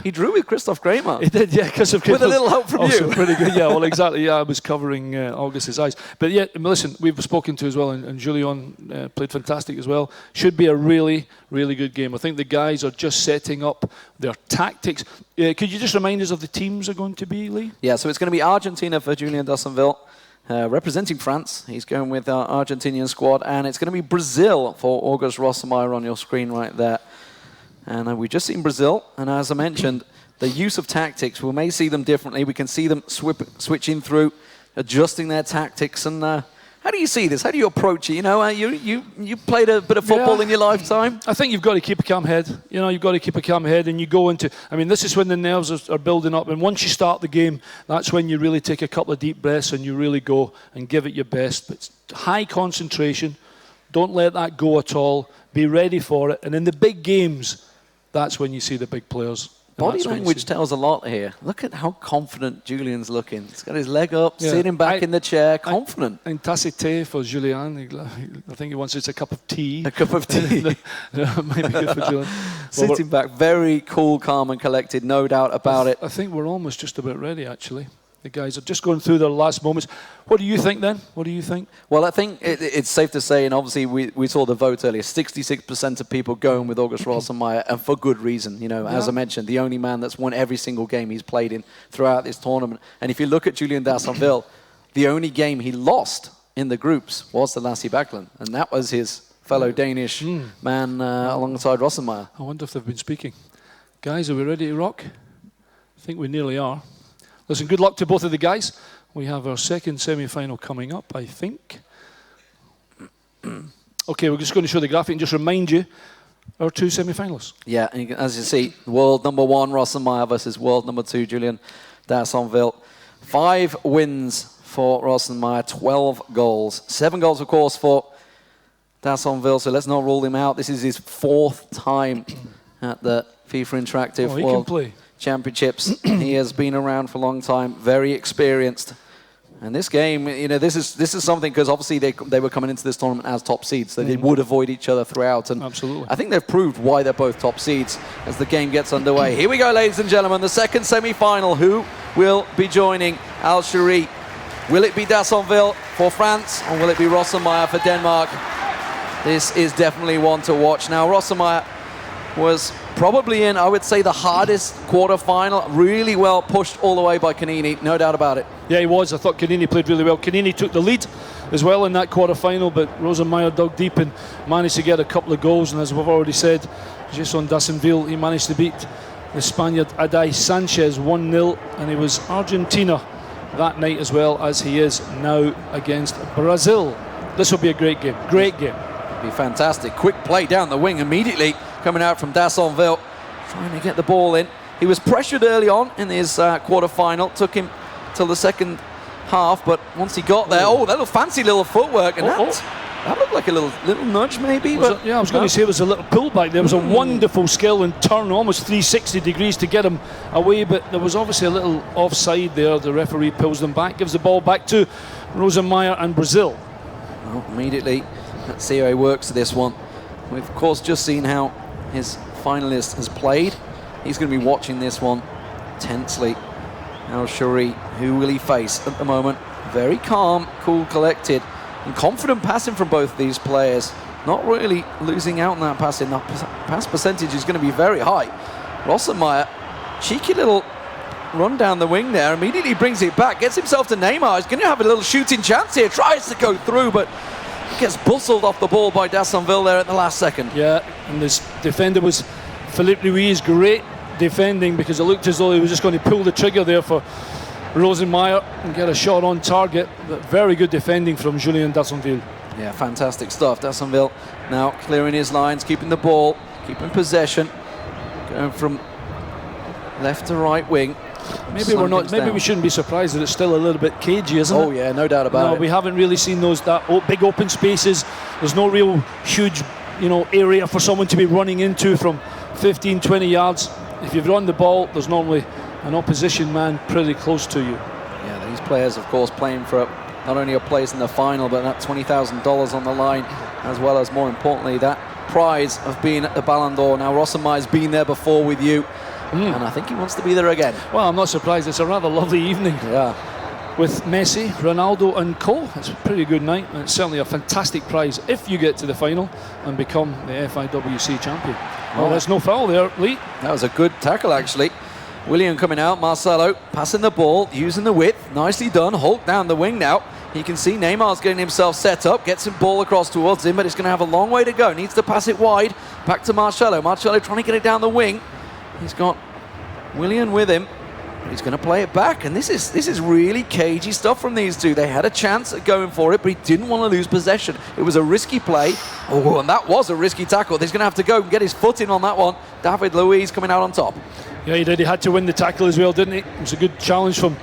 he drew with Christoph Kramer. He did, yeah, because of with a little help from you. Pretty good, yeah. Well, exactly. Yeah, I was covering August's eyes, but yeah, listen, we've spoken to as well, and Julian played fantastic as well. Should be a really, really good game. I think the guys are just setting up their tactics. Could you just remind us of the teams are going to be, Lee? Yeah, so it's going to be Argentina for Julian Dassonville. Representing France, he's going with our Argentinian squad, and it's going to be Brazil for August Rosenmeier on your screen right there. And we've just seen Brazil, and as I mentioned, the use of tactics, we may see them differently. We can see them switching through, adjusting their tactics. And how do you see this? How do you approach it? You know, you played a bit of football in your lifetime. I think you've got to keep a calm head. You know, you've got to keep a calm head, and you go into. I mean, this is when the nerves are building up, and once you start the game, that's when you really take a couple of deep breaths and you really go and give it your best. But high concentration. Don't let that go at all. Be ready for it. And in the big games, that's when you see the big players. Body language tells a lot here. Look at how confident Julian's looking. He's got his leg up, sitting back in the chair, confident. And tacite for Julian. I think he wants a cup of tea. A cup of tea. Might be good for Julian. Sitting back, very cool, calm and collected, no doubt about it. I think we're almost just about ready, actually. The guys are just going through their last moments. What do you think then? What do you think? Well, I think it's safe to say, and obviously we saw the vote earlier, 66% of people going with August Rosenmeier, and for good reason. You know, as I mentioned, the only man that's won every single game he's played in throughout this tournament. And if you look at Julian Dassonville, the only game he lost in the groups was the Lassie Backlund, and that was his fellow Danish man alongside Rosenmeier. I wonder if they've been speaking. Guys, are we ready to rock? I think we nearly are. Listen, good luck to both of the guys. We have our second semi-final coming up, I think. Okay, we're just going to show the graphic and just remind you our two semi-finalists. Yeah, and as you see, world number 1 Rosenmeier versus world number 2 Julian Dassonville. 5 wins for Rosenmeier, 12 goals. 7 goals, of course, for Dassonville, so let's not rule him out. This is his 4th time at the FIFA Interactive World Championships. He has been around for a long time, very experienced. And this game, you know, this is something, because obviously they were coming into this tournament as top seeds, so they would avoid each other throughout. And absolutely. I think they've proved why they're both top seeds as the game gets underway. Here we go, ladies and gentlemen, the second semi-final. Who will be joining Al-Shiri? Will it be Dassonville for France, or will it be Rosenmeier for Denmark? This is definitely one to watch. Now, Rosenmeier was probably in, I would say, the hardest quarter-final. Really well pushed all the way by Canini, no doubt about it. Yeah, he was. I thought Canini played really well. Canini took the lead as well in that quarter-final, but Rosenmeier dug deep and managed to get a couple of goals. And as we've already said, Jason Dassonville, he managed to beat the Spaniard Adai Sanchez 1-0, and he was Argentina that night as well, as he is now against Brazil. This will be a great game. Great game. It'll be fantastic. Quick play down the wing immediately coming out from Dassonville, trying to get the ball in. He was pressured early on in his quarter-final. Took him till the second half, but once he got there, that little fancy little footwork, and that looked like a little nudge maybe. But I was going to say it was a little pullback. There was a wonderful skill and turn, almost 360 degrees to get him away, but there was obviously a little offside there. The referee pulls them back, gives the ball back to Rosenmeier and Brazil. Well, immediately, let's see how he works this one. We've, of course, just seen how his finalist has played. He's going to be watching this one tensely. Al-Shari, who will he face at the moment? Very calm, cool, collected, and confident passing from both these players. Not really losing out on that passing. The pass percentage is going to be very high. Rossenmeyer, cheeky little run down the wing there, immediately brings it back, gets himself to Neymar. He's going to have a little shooting chance here, tries to go through, but gets bustled off the ball by Dassonville there at the last second. Yeah, and this defender was Philippe Ruiz. Great defending, because it looked as though he was just going to pull the trigger there for Rosenmeyer and get a shot on target. But very good defending from Julien Dassonville. Yeah, fantastic stuff. Dassonville now clearing his lines, keeping the ball, keeping possession, going from left to right wing. Maybe we're not. Maybe we shouldn't be surprised that it's still a little bit cagey, isn't it? Oh yeah, no doubt about it. We haven't really seen those big open spaces. There's no real huge, area for someone to be running into from 15, 20 yards. If you've run the ball, there's normally an opposition man pretty close to you. Yeah, these players, of course, playing for not only a place in the final, but that $20,000 on the line, as well as, more importantly, that prize of being at the Ballon d'Or. Now, Rossenmeyer's been there before with you, and I think he wants to be there again. Well, I'm not surprised. It's a rather lovely evening. Yeah. With Messi, Ronaldo and co. It's a pretty good night, and it's certainly a fantastic prize if you get to the final and become the FIWC champion. Well, there's no foul there, Lee. That was a good tackle, actually. William coming out, Marcelo passing the ball, using the width. Nicely done. Hulk down the wing now. You can see Neymar's getting himself set up, gets some ball across towards him, but it's going to have a long way to go. Needs to pass it wide. Back to Marcelo. Marcelo trying to get it down the wing. He's got William with him. He's going to play it back, and this is really cagey stuff from these two. They had a chance at going for it, but he didn't want to lose possession. It was a risky play. Oh, and that was a risky tackle. He's going to have to go and get his foot in on that one. David Luiz coming out on top. Yeah, he did. He had to win the tackle as well, didn't he? It was a good challenge from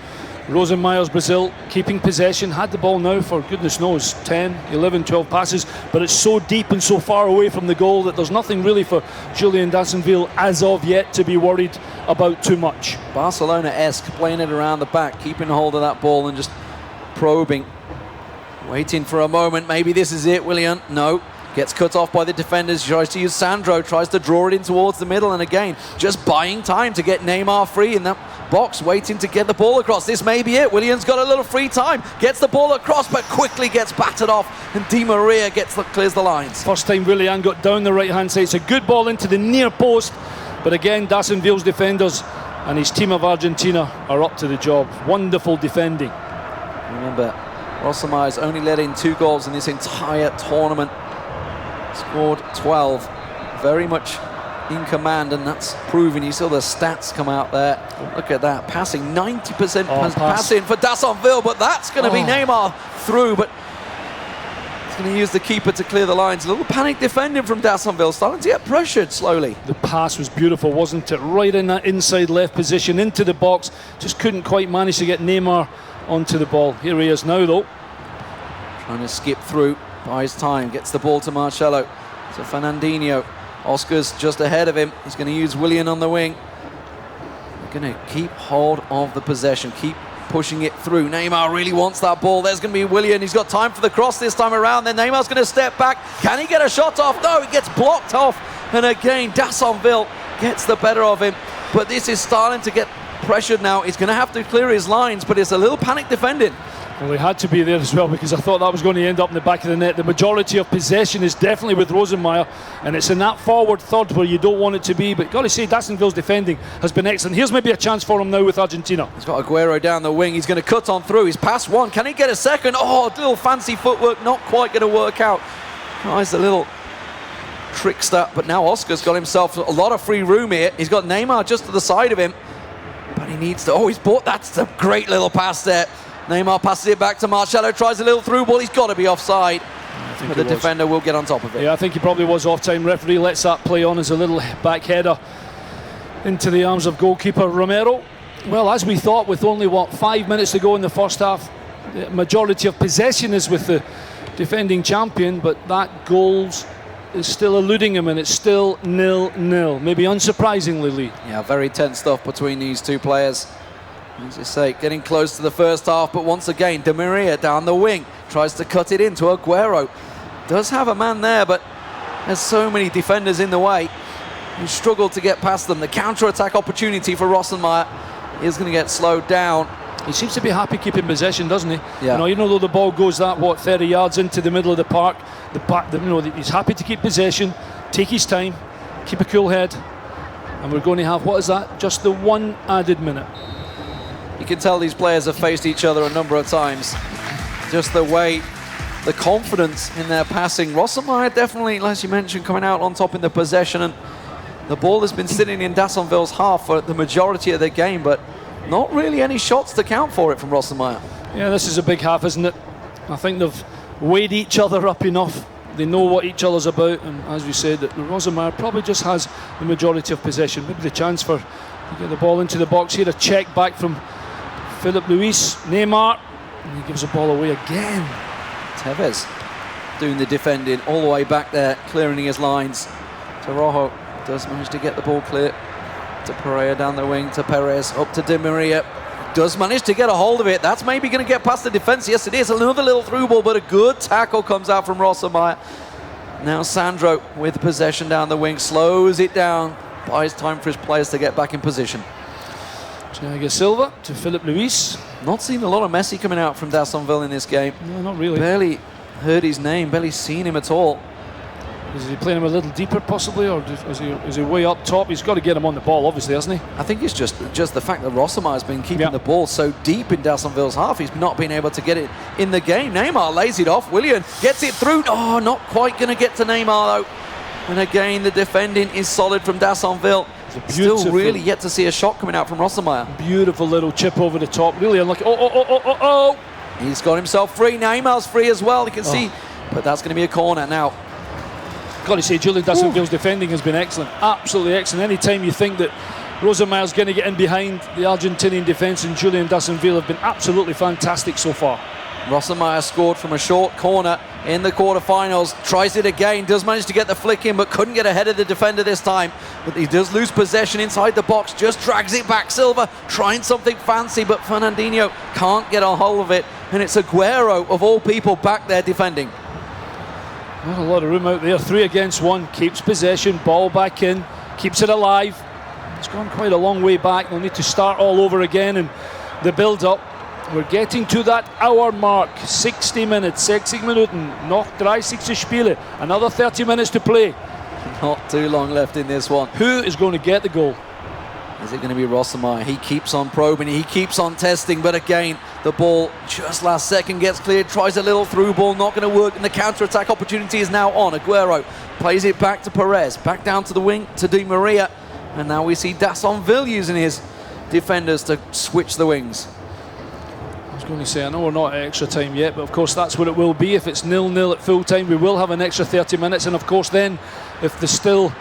Rosenmeyer's Brazil, keeping possession. Had the ball now for goodness knows 10, 11, 12 passes, but it's so deep and so far away from the goal that there's nothing really for Julien Dassonville as of yet to be worried about too much. Barcelona-esque, playing it around the back, keeping hold of that ball and just probing, waiting for a moment. Maybe this is it, William. No. Gets cut off by the defenders, tries to use Sandro, tries to draw it in towards the middle, and again, just buying time to get Neymar free in that box, waiting to get the ball across. This may be it. William's got a little free time, gets the ball across, but quickly gets battered off, and Di Maria clears the lines. First time Willian got down the right-hand side. It's a good ball into the near post, but again, Dassonville's defenders and his team of Argentina are up to the job. Wonderful defending. Remember, Rossenmeyer's only let in 2 goals in this entire tournament. Scored 12, very much in command, and that's proven. You saw the stats come out there. Look at that, passing 90% passing for Dassonville, but that's going to be Neymar through, but he's going to use the keeper to clear the lines. A little panic defending from Dassonville, starting to get pressured slowly. The pass was beautiful, wasn't it? Right in that inside left position, into the box. Just couldn't quite manage to get Neymar onto the ball. Here he is now, though. Trying to skip through. Buys time, gets the ball to Marcelo, to Fernandinho. Oscar's just ahead of him. He's going to use Willian on the wing. They're going to keep hold of the possession, keep pushing it through. Neymar really wants that ball. There's going to be Willian. He's got time for the cross this time around. Then Neymar's going to step back. Can he get a shot off? No, he gets blocked off. And again, Dassonville gets the better of him. But this is starting to get pressured now. He's going to have to clear his lines, but it's a little panic defending. Well, he had to be there as well, because I thought that was going to end up in the back of the net. The majority of possession is definitely with Rosenmeyer, and it's in that forward third where you don't want it to be. But got to say, Dassonville's defending has been excellent. Here's maybe a chance for him now with Argentina. He's got Aguero down the wing. He's going to cut on through. He's past one. Can he get a second? Oh, a little fancy footwork, not quite going to work out. Tries a little trickster, but now Oscar's got himself a lot of free room here. He's got Neymar just to the side of him, but he needs to. Oh, he's bought. That's a great little pass there. Neymar passes it back to Marcelo, tries a little through ball. He's got to be offside, but the defender will get on top of it. Yeah, I think he probably was off-time. Referee lets that play on as a little back header into the arms of goalkeeper Romero. Well, as we thought, with only, 5 minutes to go in the first half, the majority of possession is with the defending champion, but that goals is still eluding him, and it's still 0-0. Maybe unsurprisingly, Lee. Yeah, very tense stuff between these two players. As you say, getting close to the first half, but once again, Di Maria down the wing, tries to cut it into Aguero. Does have a man there, but there's so many defenders in the way. who struggled to get past them. The counter-attack opportunity for Rossenmeyer is going to get slowed down. He seems to be happy keeping possession, doesn't he? Yeah. You know, even though the ball goes 30 yards into the middle of the park, he's happy to keep possession, take his time, keep a cool head, and we're going to have, what is that? Just the one added minute. You can tell these players have faced each other a number of times. Just the way, the confidence in their passing. Rossenmeyer definitely, as you mentioned, coming out on top in the possession, and the ball has been sitting in Dassonville's half for the majority of the game, but not really any shots to count for it from Rossenmeyer. Yeah, this is a big half, isn't it? I think they've weighed each other up enough. They know what each other's about, and as we said, that Rossenmeyer probably just has the majority of possession. Maybe the chance to get the ball into the box here. A check back from Philip Luis, Neymar, and he gives the ball away again. Tevez doing the defending all the way back there, clearing his lines. Tarojo does manage to get the ball clear to Pereira down the wing, to Perez, up to Di Maria. Does manage to get a hold of it. That's maybe going to get past the defence. Yes, it is. Another little through ball, but a good tackle comes out from Rossenmeyer. Now Sandro with possession down the wing, slows it down, buys time for his players to get back in position. Thiago Silva to Philip Luis. Not seen a lot of Messi coming out from Dassonville in this game. No, not really. Barely heard his name, barely seen him at all. Is he playing him a little deeper possibly, or is he way up top? He's got to get him on the ball, obviously, hasn't he? I think it's just the fact that Rossenmeyer's been keeping the ball so deep in Dassonville's half, he's not been able to get it in the game. Neymar lays it off. Willian gets it through. Oh, not quite going to get to Neymar, though. And again, the defending is solid from Dassonville. Still really yet to see a shot coming out from Rossenmeyer. Beautiful little chip over the top. Really unlucky. Oh. He's got himself free. Neymar's free as well. You can see. But that's going to be a corner now. Got to say, Julian Dassonville's defending has been excellent. Absolutely excellent. Anytime you think that Rossenmeyer's going to get in behind the Argentinian defence, and Julian Dassonville have been absolutely fantastic so far. Rossenmeyer scored from a short corner in the quarterfinals, tries it again, does manage to get the flick in, but couldn't get ahead of the defender this time. But he does lose possession inside the box, just drags it back. Silva trying something fancy, but Fernandinho can't get a hold of it, and it's Aguero, of all people, back there defending. Not a lot of room out there. 3 against 1, keeps possession, ball back in, keeps it alive. It's gone quite a long way back. They'll need to start all over again, and the build-up. We're getting to that hour mark, 60 minutes, 60 Minuten, noch 30 Spiele, another 30 minutes to play. Not too long left in this one. Who is going to get the goal? Is it going to be Rossenmeyer? He keeps on probing, he keeps on testing, but again, the ball just last second gets cleared, tries a little through ball, not going to work, and the counter-attack opportunity is now on. Aguero plays it back to Perez, back down to the wing to Di Maria, and now we see Dassonville using his defenders to switch the wings. I was going to say, I know we're not at extra time yet, but of course that's what it will be. If it's 0-0 at full time, we will have an extra 30 minutes, and of course then, if there's still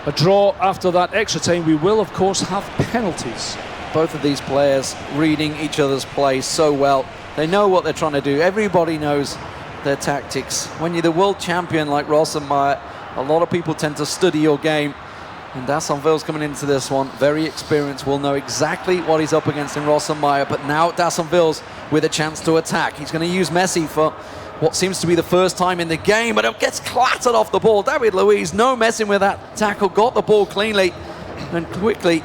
a draw after that extra time, we will of course have penalties. Both of these players reading each other's play so well. They know what they're trying to do. Everybody knows their tactics. When you're the world champion like Rossenmeyer, a lot of people tend to study your game. And Dassonville's coming into this one, very experienced, will know exactly what he's up against in Rossenmeyer, but now Dassonville's with a chance to attack. He's going to use Messi for what seems to be the first time in the game, but it gets clattered off the ball. David Luiz, no messing with that tackle, got the ball cleanly and quickly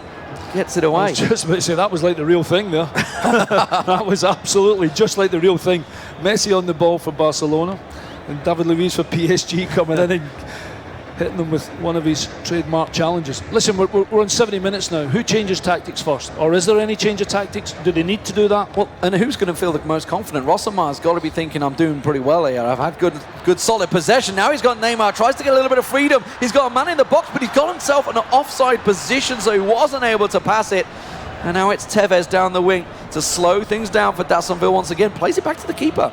gets it away. I was just about to say, that was like the real thing there. That was absolutely just like the real thing. Messi on the ball for Barcelona, and David Luiz for PSG coming in and hitting them with one of his trademark challenges. Listen, we're on 70 minutes now. Who changes tactics first? Or is there any change of tactics? Do they need to do that? Well, and who's going to feel the most confident? Rossenmeyer's got to be thinking, I'm doing pretty well here. I've had good solid possession. Now he's got Neymar, tries to get a little bit of freedom. He's got a man in the box, but he's got himself in an offside position, so he wasn't able to pass it. And now it's Tevez down the wing to slow things down for Dassonville once again. Plays it back to the keeper.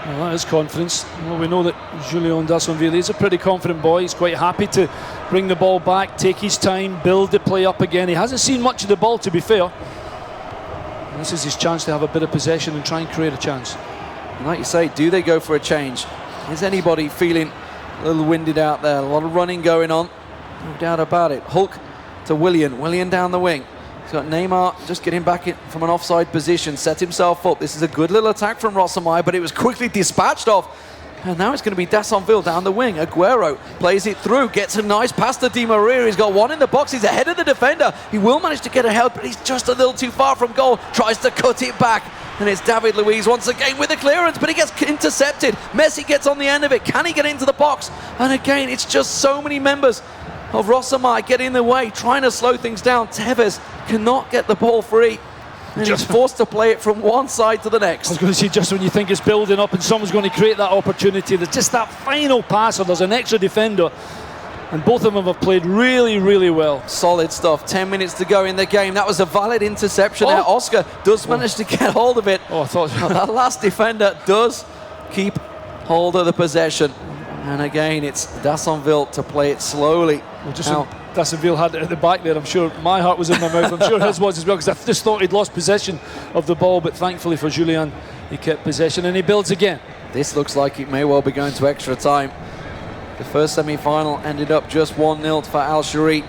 Well, that is confidence. Well, we know that Julian Dassonville is a pretty confident boy. He's quite happy to bring the ball back, take his time, build the play up again. He hasn't seen much of the ball, to be fair. And this is his chance to have a bit of possession and try and create a chance. And like you say, do they go for a change? Is anybody feeling a little winded out there? A lot of running going on, no doubt about it. Hulk to Willian down the wing. He's got Neymar just getting back in from an offside position, set himself up. This is a good little attack from Rossenmeyer, but it was quickly dispatched off And now it's going to be Dassonville down the wing. Aguero plays it through, gets a nice pass to Di Maria. He's got one in the box. He's ahead of the defender. He will manage to get a help, but he's just a little too far from goal. Tries to cut it back. And it's David Luiz once again with a clearance, but he gets intercepted. Messi gets on the end of it. Can he get into the box? And again, it's just so many members of Rossomai get in the way, trying to slow things down. Tevez cannot get the ball free. And he's forced to play it from one side to the next. I was going to say, just when you think it's building up and someone's going to create that opportunity, there's just that final pass, or there's an extra defender. And both of them have played really, really well. Solid stuff. 10 minutes to go in the game. That was a valid interception there. Oscar does manage to get hold of it. Oh, I thought... that last defender does keep hold of the possession. And again, it's Dassonville to play it slowly. Well, just Dassonville had it at the back there. I'm sure my heart was in my mouth. I'm sure his was as well, because I just thought he'd lost possession of the ball, but thankfully for Julian, he kept possession and he builds again. This looks like it may well be going to extra time. The first semi-final ended up just 1-0 for Al Shari,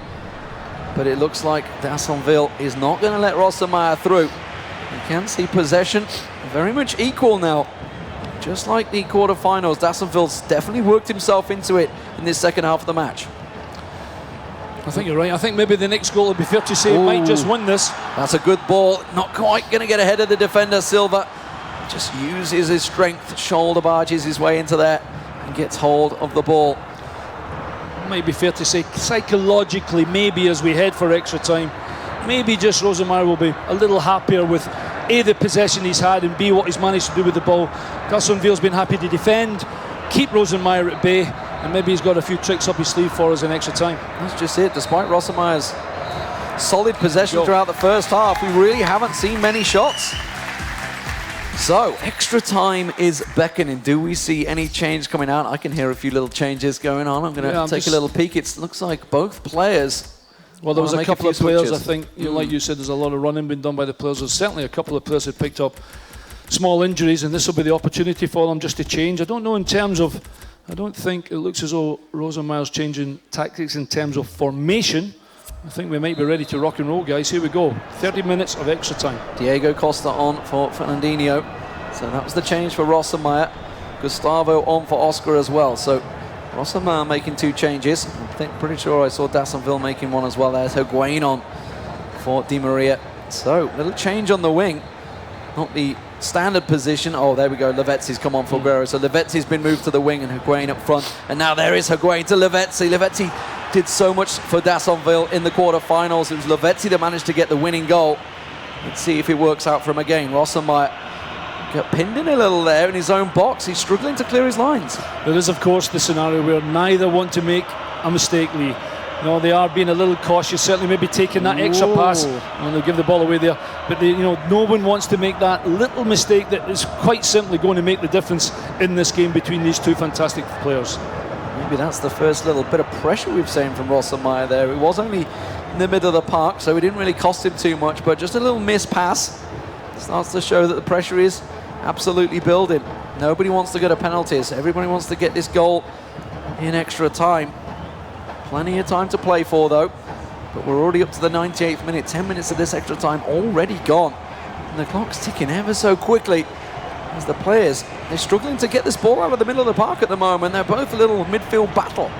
but it looks like Dassonville is not going to let Rossomai through. You can see possession very much equal now. Just like the quarterfinals, Dassonville's definitely worked himself into it in this second half of the match. I think you're right. I think maybe the next goal would be fair to say might just win this. That's a good ball. Not quite going to get ahead of the defender, Silva. Just uses his strength, shoulder barges his way into there and gets hold of the ball. Might be fair to say psychologically, maybe as we head for extra time, maybe just Rossomai will be a little happier with A, the possession he's had, and B, what he's managed to do with the ball. Dassonville's been happy to defend, keep Rossomai at bay, and maybe he's got a few tricks up his sleeve for us in extra time. That's just it. Despite Rossomai's solid possession throughout the first half, we really haven't seen many shots. So, extra time is beckoning. Do we see any change coming out? I can hear a few little changes going on. I'm going to take a little peek. It looks like both players... Well, there was a couple of players, I think, like you said, there's a lot of running being done by the players. There's certainly a couple of players who picked up small injuries, and this will be the opportunity for them just to change. I don't know in terms of... I don't think it looks as though Rossomai's changing tactics in terms of formation. I think we might be ready to rock and roll, guys. Here we go. 30 minutes of extra time. Diego Costa on for Fernandinho. So that was the change for Rossomai. Gustavo on for Oscar as well. So Rossomai making two changes. Pretty sure I saw Dassonville making one as well. There's Higuain on for Di Maria. So a little change on the wing. Not the standard position. Oh, there we go. Lavezzi's come on for Aguero. So Lavezzi's been moved to the wing and Higuain up front. And now there is Higuain to Lavezzi. Lavezzi did so much for Dassonville in the quarterfinals. It was Lavezzi that managed to get the winning goal. Let's see if it works out for him again. Rossomai got pinned in a little there in his own box. He's struggling to clear his lines. There is, of course, the scenario where neither want to make a mistake, Lee. No, they are being a little cautious, certainly maybe taking that extra pass, and they'll give the ball away there. But they, no one wants to make that little mistake that is quite simply going to make the difference in this game between these two fantastic players. Maybe that's the first little bit of pressure we've seen from Rossomai there. It was only in the middle of the park, so it didn't really cost him too much, but just a little missed pass starts to show that the pressure is absolutely building. Nobody wants to go to penalties. Everybody wants to get this goal in extra time. Plenty of time to play for, though. But we're already up to the 98th minute. 10 minutes of this extra time already gone. And the clock's ticking ever so quickly as the players, they're struggling to get this ball out of the middle of the park at the moment. They're both a little midfield battle.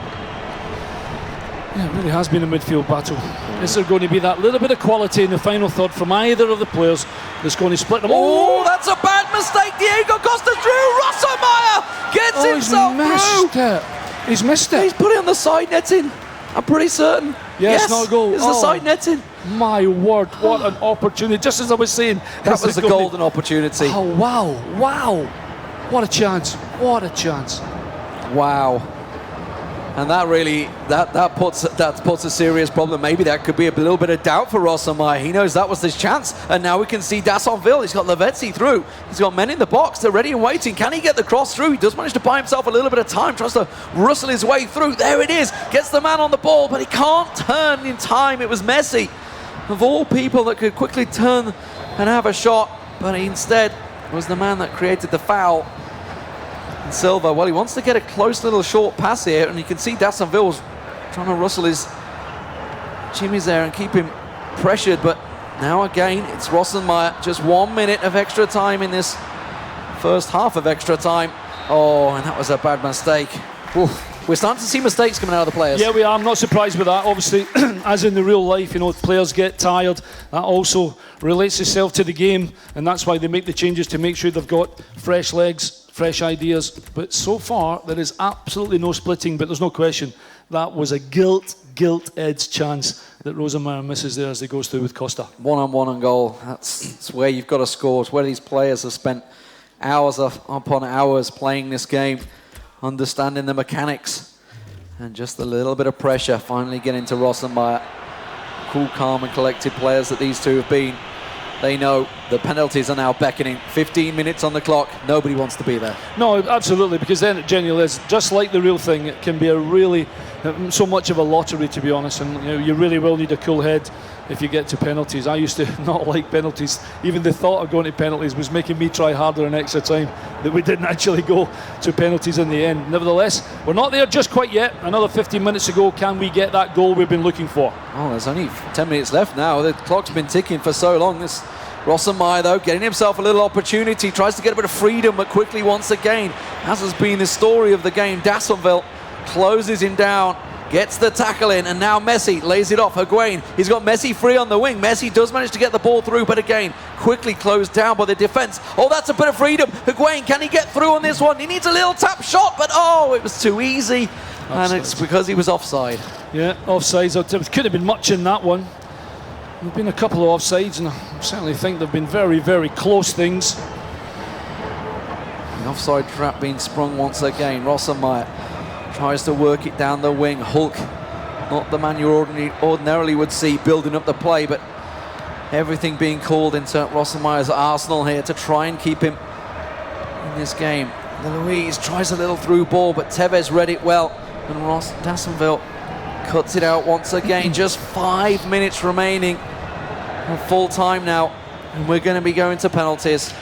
Yeah, it really has been a midfield battle. Is there going to be that little bit of quality in the final third from either of the players that's going to split them? Oh, that's a bad mistake. Diego Costa through. Rossomai gets himself through. He's missed it. He's put it on the side netting. I'm pretty certain. Yes, not a goal. It's the side netting. My word, what an opportunity. Just as I was saying. That was the golden opportunity. Oh, wow, wow. What a chance. What a chance. Wow. And that really, that puts a serious problem. Maybe that could be a little bit of doubt for Rossomai. He knows that was his chance. And now we can see Dassonville. He's got Lavezzi through. He's got men in the box. They're ready and waiting. Can he get the cross through? He does manage to buy himself a little bit of time. Tries to rustle his way through. There it is. Gets the man on the ball, but he can't turn in time. It was Messi, of all people, that could quickly turn and have a shot. But he instead was the man that created the foul. Silva, well, he wants to get a close little short pass here, and you can see Dassonville's trying to rustle his jimmies there and keep him pressured, but now again it's Rossomai. Just 1 minute of extra time in this first half of extra time. Oh, and that was a bad mistake. Oof. We're starting to see mistakes coming out of the players. Yeah, we are. I'm not surprised with that. Obviously, as in the real life, you know, players get tired. That also relates itself to the game, and that's why they make the changes to make sure they've got fresh legs, fresh ideas. But so far, there is absolutely no splitting, but there's no question that was a gilt-edged chance that Rosenmeier misses there as he goes through with Costa. One-on-one on goal. That's where you've got to score. It's where these players have spent hours upon hours playing this game, understanding the mechanics, and just a little bit of pressure finally getting to Rosenmeier. Cool, calm and collected players that these two have been. They know the penalties are now beckoning. 15 minutes on the clock. Nobody wants to be there. No, absolutely, because then it genuinely is, just like the real thing, it can be a really, so much of a lottery, to be honest, and you know, you really will need a cool head if you get to penalties. I used to not like penalties. Even the thought of going to penalties was making me try harder in extra time, that we didn't actually go to penalties in the end. Nevertheless, we're not there just quite yet. Another 15 minutes to go. Can we get that goal we've been looking for? Oh, there's only 10 minutes left now. The clock's been ticking for so long. This Rosenmeier, though, getting himself a little opportunity, tries to get a bit of freedom, but quickly once again, as has been the story of the game, Dassonville closes him down, gets the tackle in, and now Messi lays it off. Higuain, he's got Messi free on the wing. Messi does manage to get the ball through, but again, quickly closed down by the defense. Oh, that's a bit of freedom. Higuain, can he get through on this one? He needs a little tap shot, but oh, it was too easy. Offside. And it's because he was offside. Yeah, offsides. There could have been much in that one. There have been a couple of offsides, and I certainly think there have been very, very close things. The offside trap being sprung once again. Rosenmeier tries to work it down the wing. Hulk, not the man you ordinarily would see building up the play, but everything being called into Rosenmeier's arsenal here to try and keep him in this game. Luis tries a little through ball, but Tevez read it well, and Dassonville cuts it out once again. Just 5 minutes remaining of full time now, and we're going to be going to penalties.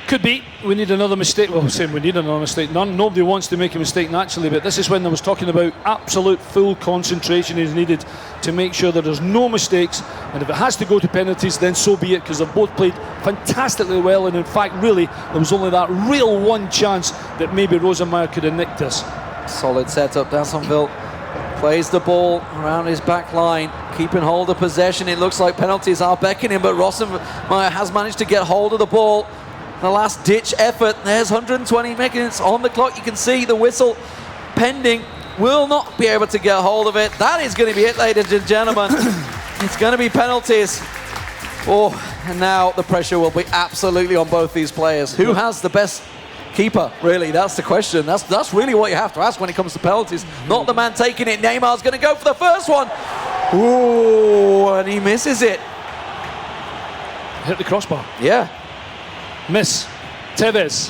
Could be. We need another mistake. Well, saying we need another mistake. Nobody wants to make a mistake naturally, but this is when I was talking about absolute full concentration is needed to make sure that there's no mistakes, and if it has to go to penalties, then so be it, because they've both played fantastically well, and in fact, really, there was only that real one chance that maybe Rosenmeier could have nicked us. Solid setup. Dassonville plays the ball around his back line, keeping hold of possession. It looks like penalties are beckoning, but Rosenmeier has managed to get hold of the ball. The last ditch effort. There's 120 minutes on the clock. You can see the whistle pending. Will not be able to get hold of it. That is going to be it, ladies and gentlemen. It's going to be penalties. Oh, and now the pressure will be absolutely on both these players. Who has the best keeper, really? That's the question. That's really what you have to ask when it comes to penalties. Not the man taking it. Neymar's going to go for the first one. Ooh, and he misses it. Hit the crossbar. Yeah. Miss. Tevez.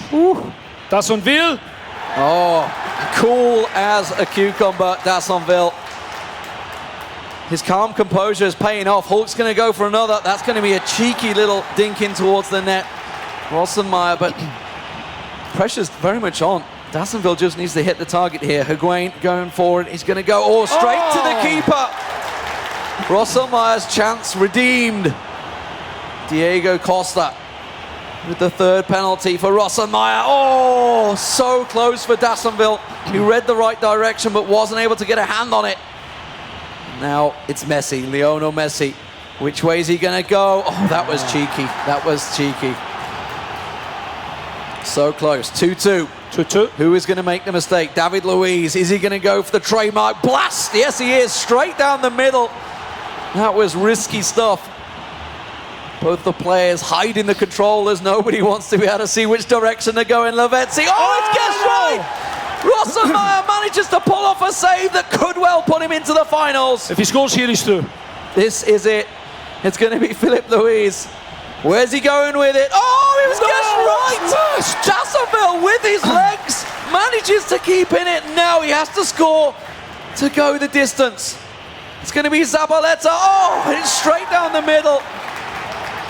Dassonville. Oh, cool as a cucumber, Dassonville. His calm composure is paying off. Hulk's going to go for another. That's going to be a cheeky little dink in towards the net. Rosenmeier, but pressure's very much on. Dassonville just needs to hit the target here. Higuain going forward. He's going to go straight to the keeper. Rosenmeier's chance redeemed. Diego Costa with the third penalty for Rosenmeier. Oh, so close for Dassonville. He read the right direction but wasn't able to get a hand on it. Now it's Messi, Lionel Messi. Which way is he going to go? Oh, that was cheeky. That was cheeky. So close. 2-2. 2-2. Who is going to make the mistake? David Luiz. Is he going to go for the trademark blast? Yes, he is. Straight down the middle. That was risky stuff. Both the players hiding the controllers. Nobody wants to be able to see which direction they're going. Lavezzi. Oh, it's guessed right! Rosenmeier manages to pull off a save that could well put him into the finals. If he scores here, he's through. This is it. It's going to be Philippe Luiz. Where's he going with it? Oh, he was guessed right! Dassonville with his legs manages to keep in it. Now he has to score to go the distance. It's going to be Zabaleta. Oh, it's straight down the middle.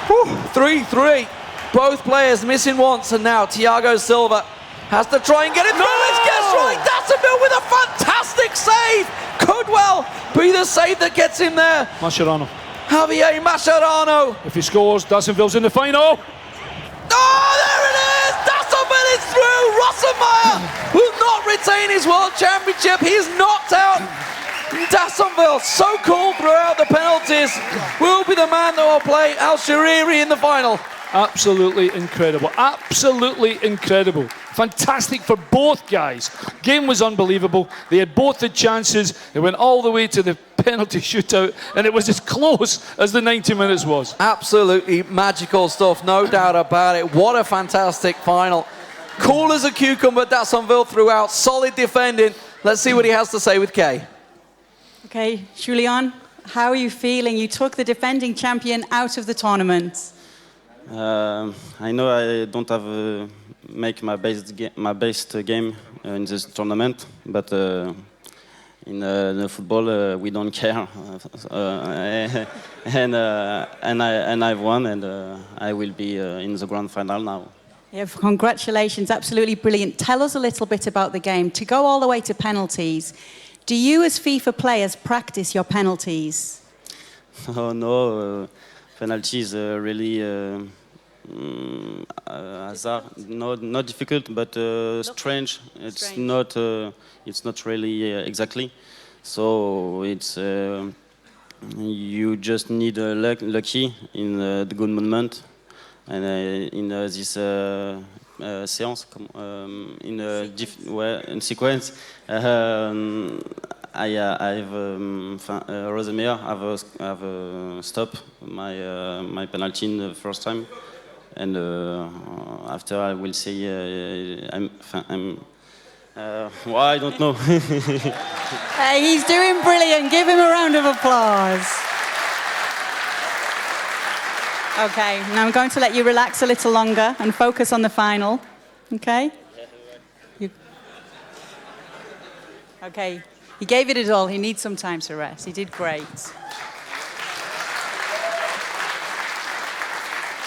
3-3. Both players missing once, and now Thiago Silva has to try and get it through. It's guessed right. Dassonville with a fantastic save. Could well be the save that gets him there. Mascherano. Javier Mascherano. If he scores, Dassonville's in the final. Oh, there it is! Dassonville is through! Rossenmeyer will not retain his World Championship. He is knocked out. Dassonville, so cool throughout the penalties, will be the man that will play Al-Shariri in the final. Absolutely incredible. Absolutely incredible. Fantastic for both guys. Game was unbelievable. They had both the chances. It went all the way to the penalty shootout, and it was as close as the 90 minutes was. Absolutely magical stuff, no doubt about it. What a fantastic final. Cool as a cucumber, Dassonville throughout. Solid defending. Let's see what he has to say with Kay. Okay, Julian, how are you feeling? You took the defending champion out of the tournament. I know I don't have make my best game in this tournament, but in the football we don't care, and I've won, and I will be in the grand final now. Yeah, congratulations, absolutely brilliant. Tell us a little bit about the game. To go all the way to penalties, do you as FIFA players practice your penalties? Oh no, penalties really hazard, not difficult, but strange. It's not really exactly. So it's you just need lucky in the good moment, and in this séance, in sequence. I've Rosemere have stopped my penalty in the first time, and after I will say well, I don't know. Hey, he's doing brilliant. Give him a round of applause. Okay, now I'm going to let you relax a little longer and focus on the final. Okay? Okay, he gave it his all. He needs some time to rest. He did great.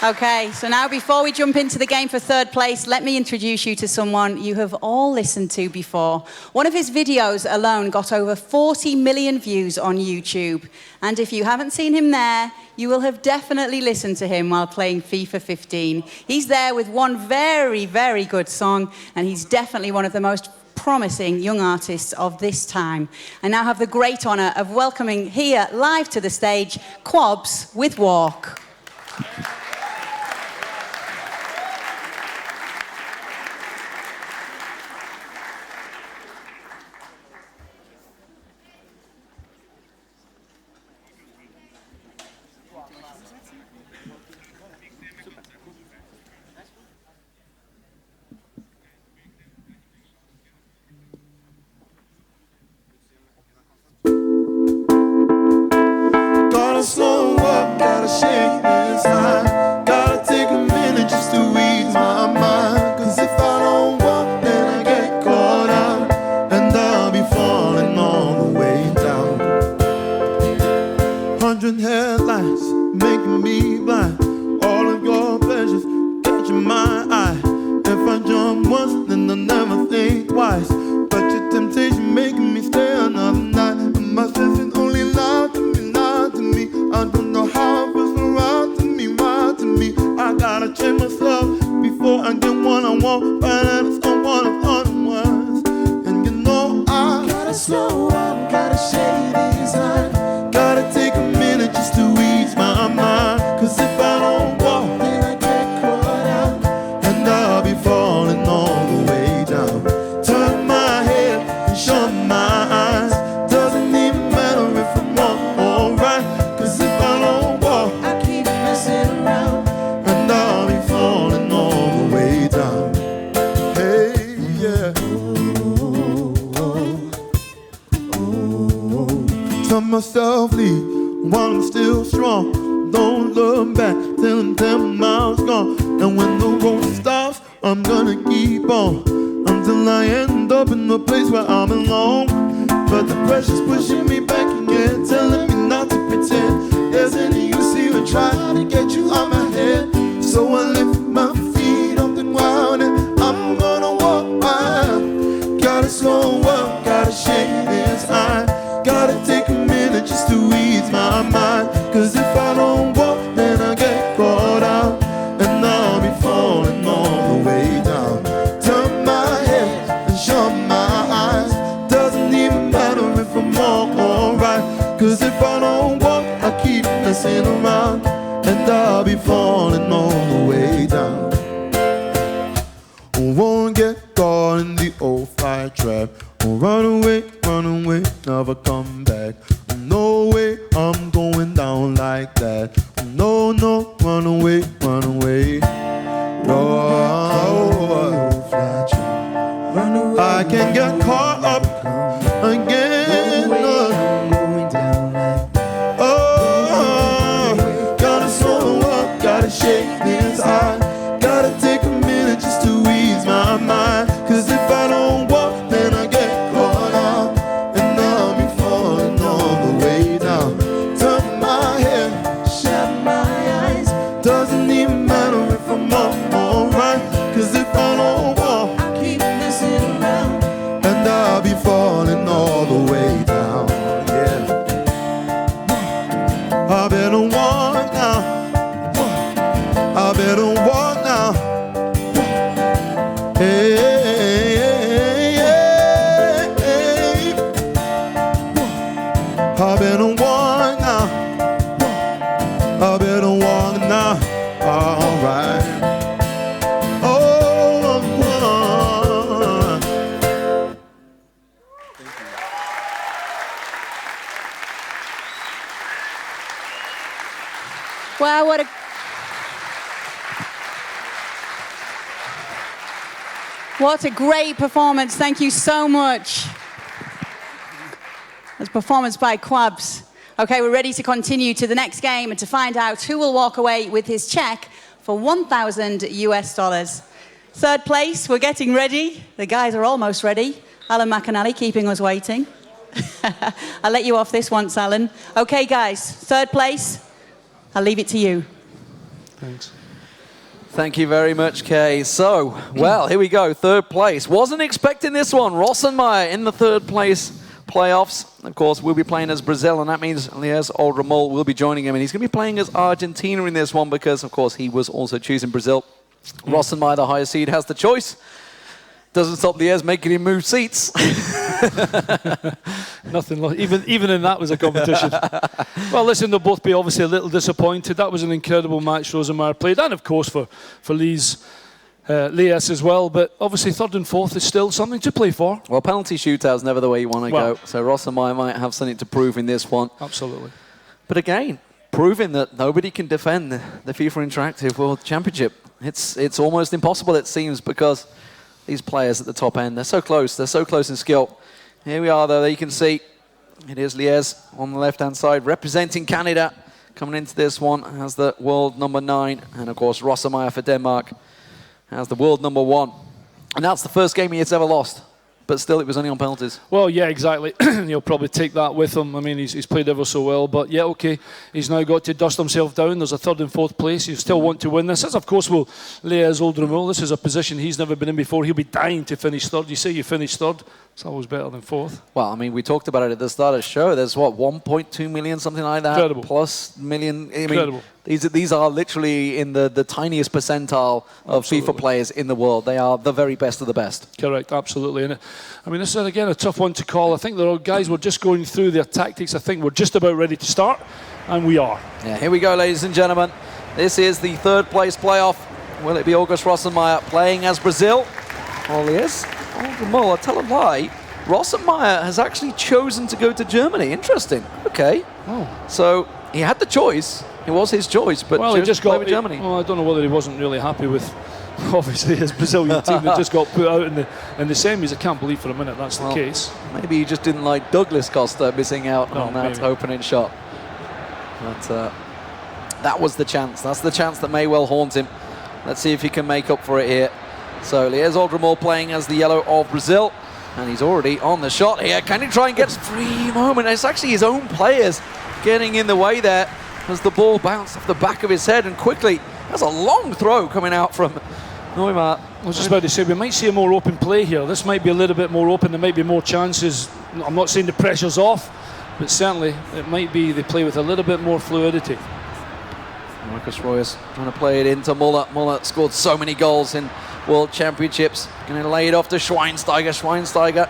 Okay, so now before we jump into the game for third place, let me introduce you to someone you have all listened to before. One of his videos alone got over 40 million views on YouTube. And if you haven't seen him there, you will have definitely listened to him while playing FIFA 15. He's there with one very, very good song, and he's definitely one of the most promising young artists of this time. I now have the great honour of welcoming here live to the stage, Quabs with Walk. Gotta slow up, gotta shake this high. Gotta take a minute just to ease my mind. Cause if I don't walk, then I get caught out, and I'll be falling all the way down. 100 headlights making me blind. All of your pleasures catching my eye. If I jump once, then I'll never think twice. But your temptation making me stay another night. And my senses only lie to me, lie to me. I don't know how it feels to ride to me, ride to me. I gotta check myself before I get what I want. But it's not one of other ones. And you know I gotta slow up, gotta shake these eyes. Gotta take a minute just to ease my mind. Cause if I don't walk, then I get caught out, and I'll be falling all the way down. Turn my head and shut my eyes. Doesn't even matter if I'm wrong or right. Cause if I don't walk, I keep messing around, and I'll be falling all the way down. Hey, yeah. Tell myself leave while I'm still strong. Don't look back till I'm 10 miles gone. And when the road stops, I'm gonna keep on until I end up in the place where I belong. But the pressure's pushing me back again, telling me not to pretend there's any use even trying to get you out my head. So I lift my feet off the ground and I'm gonna walk by. Gotta slow up, gotta shake this high. Gotta take a minute just to ease my mind. Cause if I don't walk, then I get caught out, and I'll be falling all the way down. Turn my messing around, and I'll be falling all the way down. Won't get caught in the old fire trap. Run away, never come back. No way, I'm going down like that. No, no, run away, run away. I can get caught up again. Oh, gotta slow up, gotta shake this high. Gotta take a minute just to ease my mind. Cause if I don't walk, then I get caught up, and I'll be falling all the way down. Turn my head, shut my eyes. Doesn't even matter if I'm up alright. Cause if I don't walk, I keep messing around, and I'll be falling all the way down. Yeah, I better walk now. I better walk now. Hey, hey, hey. I better walk now. I better walk now. All right. Wow, what a great performance. Thank you so much. That's a performance by Quabs. Okay, we're ready to continue to the next game and to find out who will walk away with his check for $1,000 US. Third place, we're getting ready. The guys are almost ready. Alan McAnally keeping us waiting. I'll let you off this once, Alan. Okay, guys, third place. I'll leave it to you. Thanks. Thank you very much, Kay. So, well, here we go. Third place. Wasn't expecting this one. Rossenmeyer in the third place playoffs. Of course, we'll be playing as Brazil, and that means Lies Oldramol will be joining him. And he's going to be playing as Argentina in this one because, of course, he was also choosing Brazil. Rossenmeyer, the highest seed, has the choice. Doesn't stop Lies making him move seats. Nothing like, even in that was a competition. Well, listen, they'll both be obviously a little disappointed. That was an incredible match Rossenmeyer played, and of course for Lies as well. But obviously third and fourth is still something to play for. Well, penalty shootout's never the way you want to go. So Rossenmeyer might have something to prove in this one. Absolutely. But again, proving that nobody can defend the FIFA Interactive World Championship. It's almost impossible, it seems, because these players at the top end, they're so close in skill. Here we are, though. You can see it is Lies on the left-hand side, representing Canada, coming into this one as the world number 9. And, of course, Rossenmeyer for Denmark as the world number 1. And that's the first game he has ever lost. But still, it was only on penalties. Well, yeah, exactly. He'll probably take that with him. I mean, he's played ever so well. But, yeah, OK, he's now got to dust himself down. There's a third and fourth place. You still want to win this. As, of course, will Lies Oldramol. This is a position he's never been in before. He'll be dying to finish third. You say you finish third. It's always better than fourth. Well, I mean, we talked about it at the start of the show. There's, what, 1.2 million, something like that? Incredible. Plus million. I mean, incredible. These are literally in the tiniest percentile of FIFA players in the world. They are the very best of the best. Correct, absolutely. And I mean, this is, again, a tough one to call. I think the guys were just going through their tactics. I think we're just about ready to start, and we are. Yeah, here we go, ladies and gentlemen. This is the third place playoff. Will it be August Rossenmeyer playing as Brazil? Well, he is. I'll tell a lie. Rossenmeyer has actually chosen to go to Germany. Interesting. Okay. Oh. So he had the choice. It was his choice, but well, he just got with Germany. Well, I don't know whether he wasn't really happy with, obviously, his Brazilian team that just got put out in the semis. I can't believe for a minute that's the case. Maybe he just didn't like Douglas Costa missing out on that opening shot. But that was the chance. That's the chance that may well haunt him. Let's see if he can make up for it here. So Lies Oldramol playing as the yellow of Brazil. And he's already on the shot here. Can he try and get free moment? It's actually his own players getting in the way there as the ball bounced off the back of his head. And quickly, that's a long throw coming out from Neumar. I was just about to say, we might see a more open play here. This might be a little bit more open. There might be more chances. I'm not saying the pressure's off, but certainly it might be they play with a little bit more fluidity. Marcus Royers trying to play it into Muller. Muller scored so many goals in World Championships. Going to lay it off to Schweinsteiger. Schweinsteiger.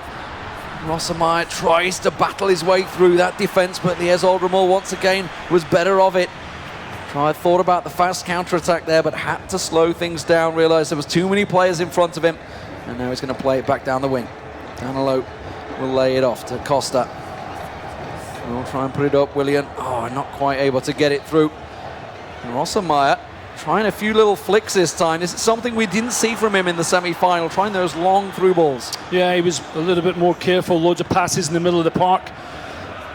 Rossenmeyer tries to battle his way through that defence, but Lies Oldramol once again was better of it. Thought about the fast counter-attack there, but had to slow things down, realised there was too many players in front of him, and now he's going to play it back down the wing. Danilo will lay it off to Costa. We'll try and put it up, Willian. Oh, not quite able to get it through. And Rossenmeyer trying a few little flicks this time. This is something we didn't see from him in the semi-final, trying those long through balls. Yeah, he was a little bit more careful. Loads of passes in the middle of the park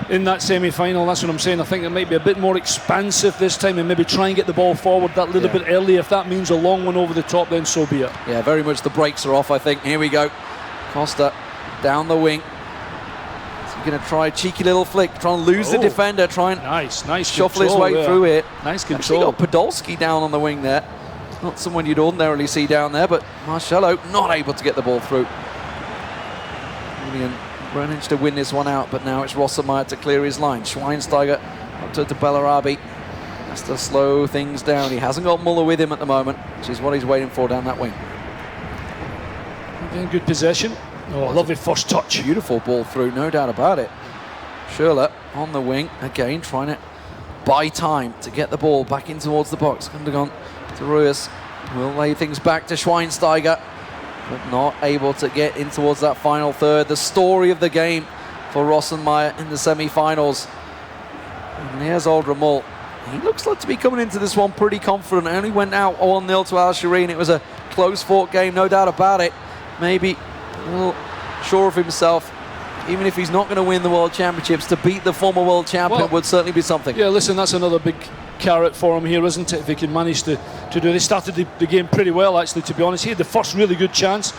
in that semi-final. That's what I'm saying. I think it might be a bit more expansive this time and maybe try and get the ball forward that little bit early. If that means a long one over the top, then so be it. Yeah, very much the brakes are off, I think. Here we go. Costa down the wing. Going to try a cheeky little flick, try and lose the defender, try and nice shuffle his way through it. Nice control. Actually got Podolski down on the wing there. Not someone you'd ordinarily see down there, but Marcelo not able to get the ball through. Julian managed to win this one out, but now it's Rossenmeyer to clear his line. Schweinsteiger up to Bellarabi. Has to slow things down. He hasn't got Muller with him at the moment, which is what he's waiting for down that wing. Again, good possession. Oh, lovely first touch. Beautiful ball through, no doubt about it. Schürrle on the wing, again trying to buy time to get the ball back in towards the box. Gundogan to Ruiz. Will lay things back to Schweinsteiger, but not able to get in towards that final third. The story of the game for Rossenmeyer in the semi-finals. And here's Oldramol. He looks like to be coming into this one pretty confident. Only went out 1-0 to Al-Shireen. It was a close-fought game, no doubt about it. Maybe a little sure of himself, even if he's not going to win the World Championships, to beat the former world champion would certainly be something. Yeah, listen, that's another big carrot for him here, isn't it? If he can manage to do. They started the game pretty well, actually, to be honest. He had the first really good chance.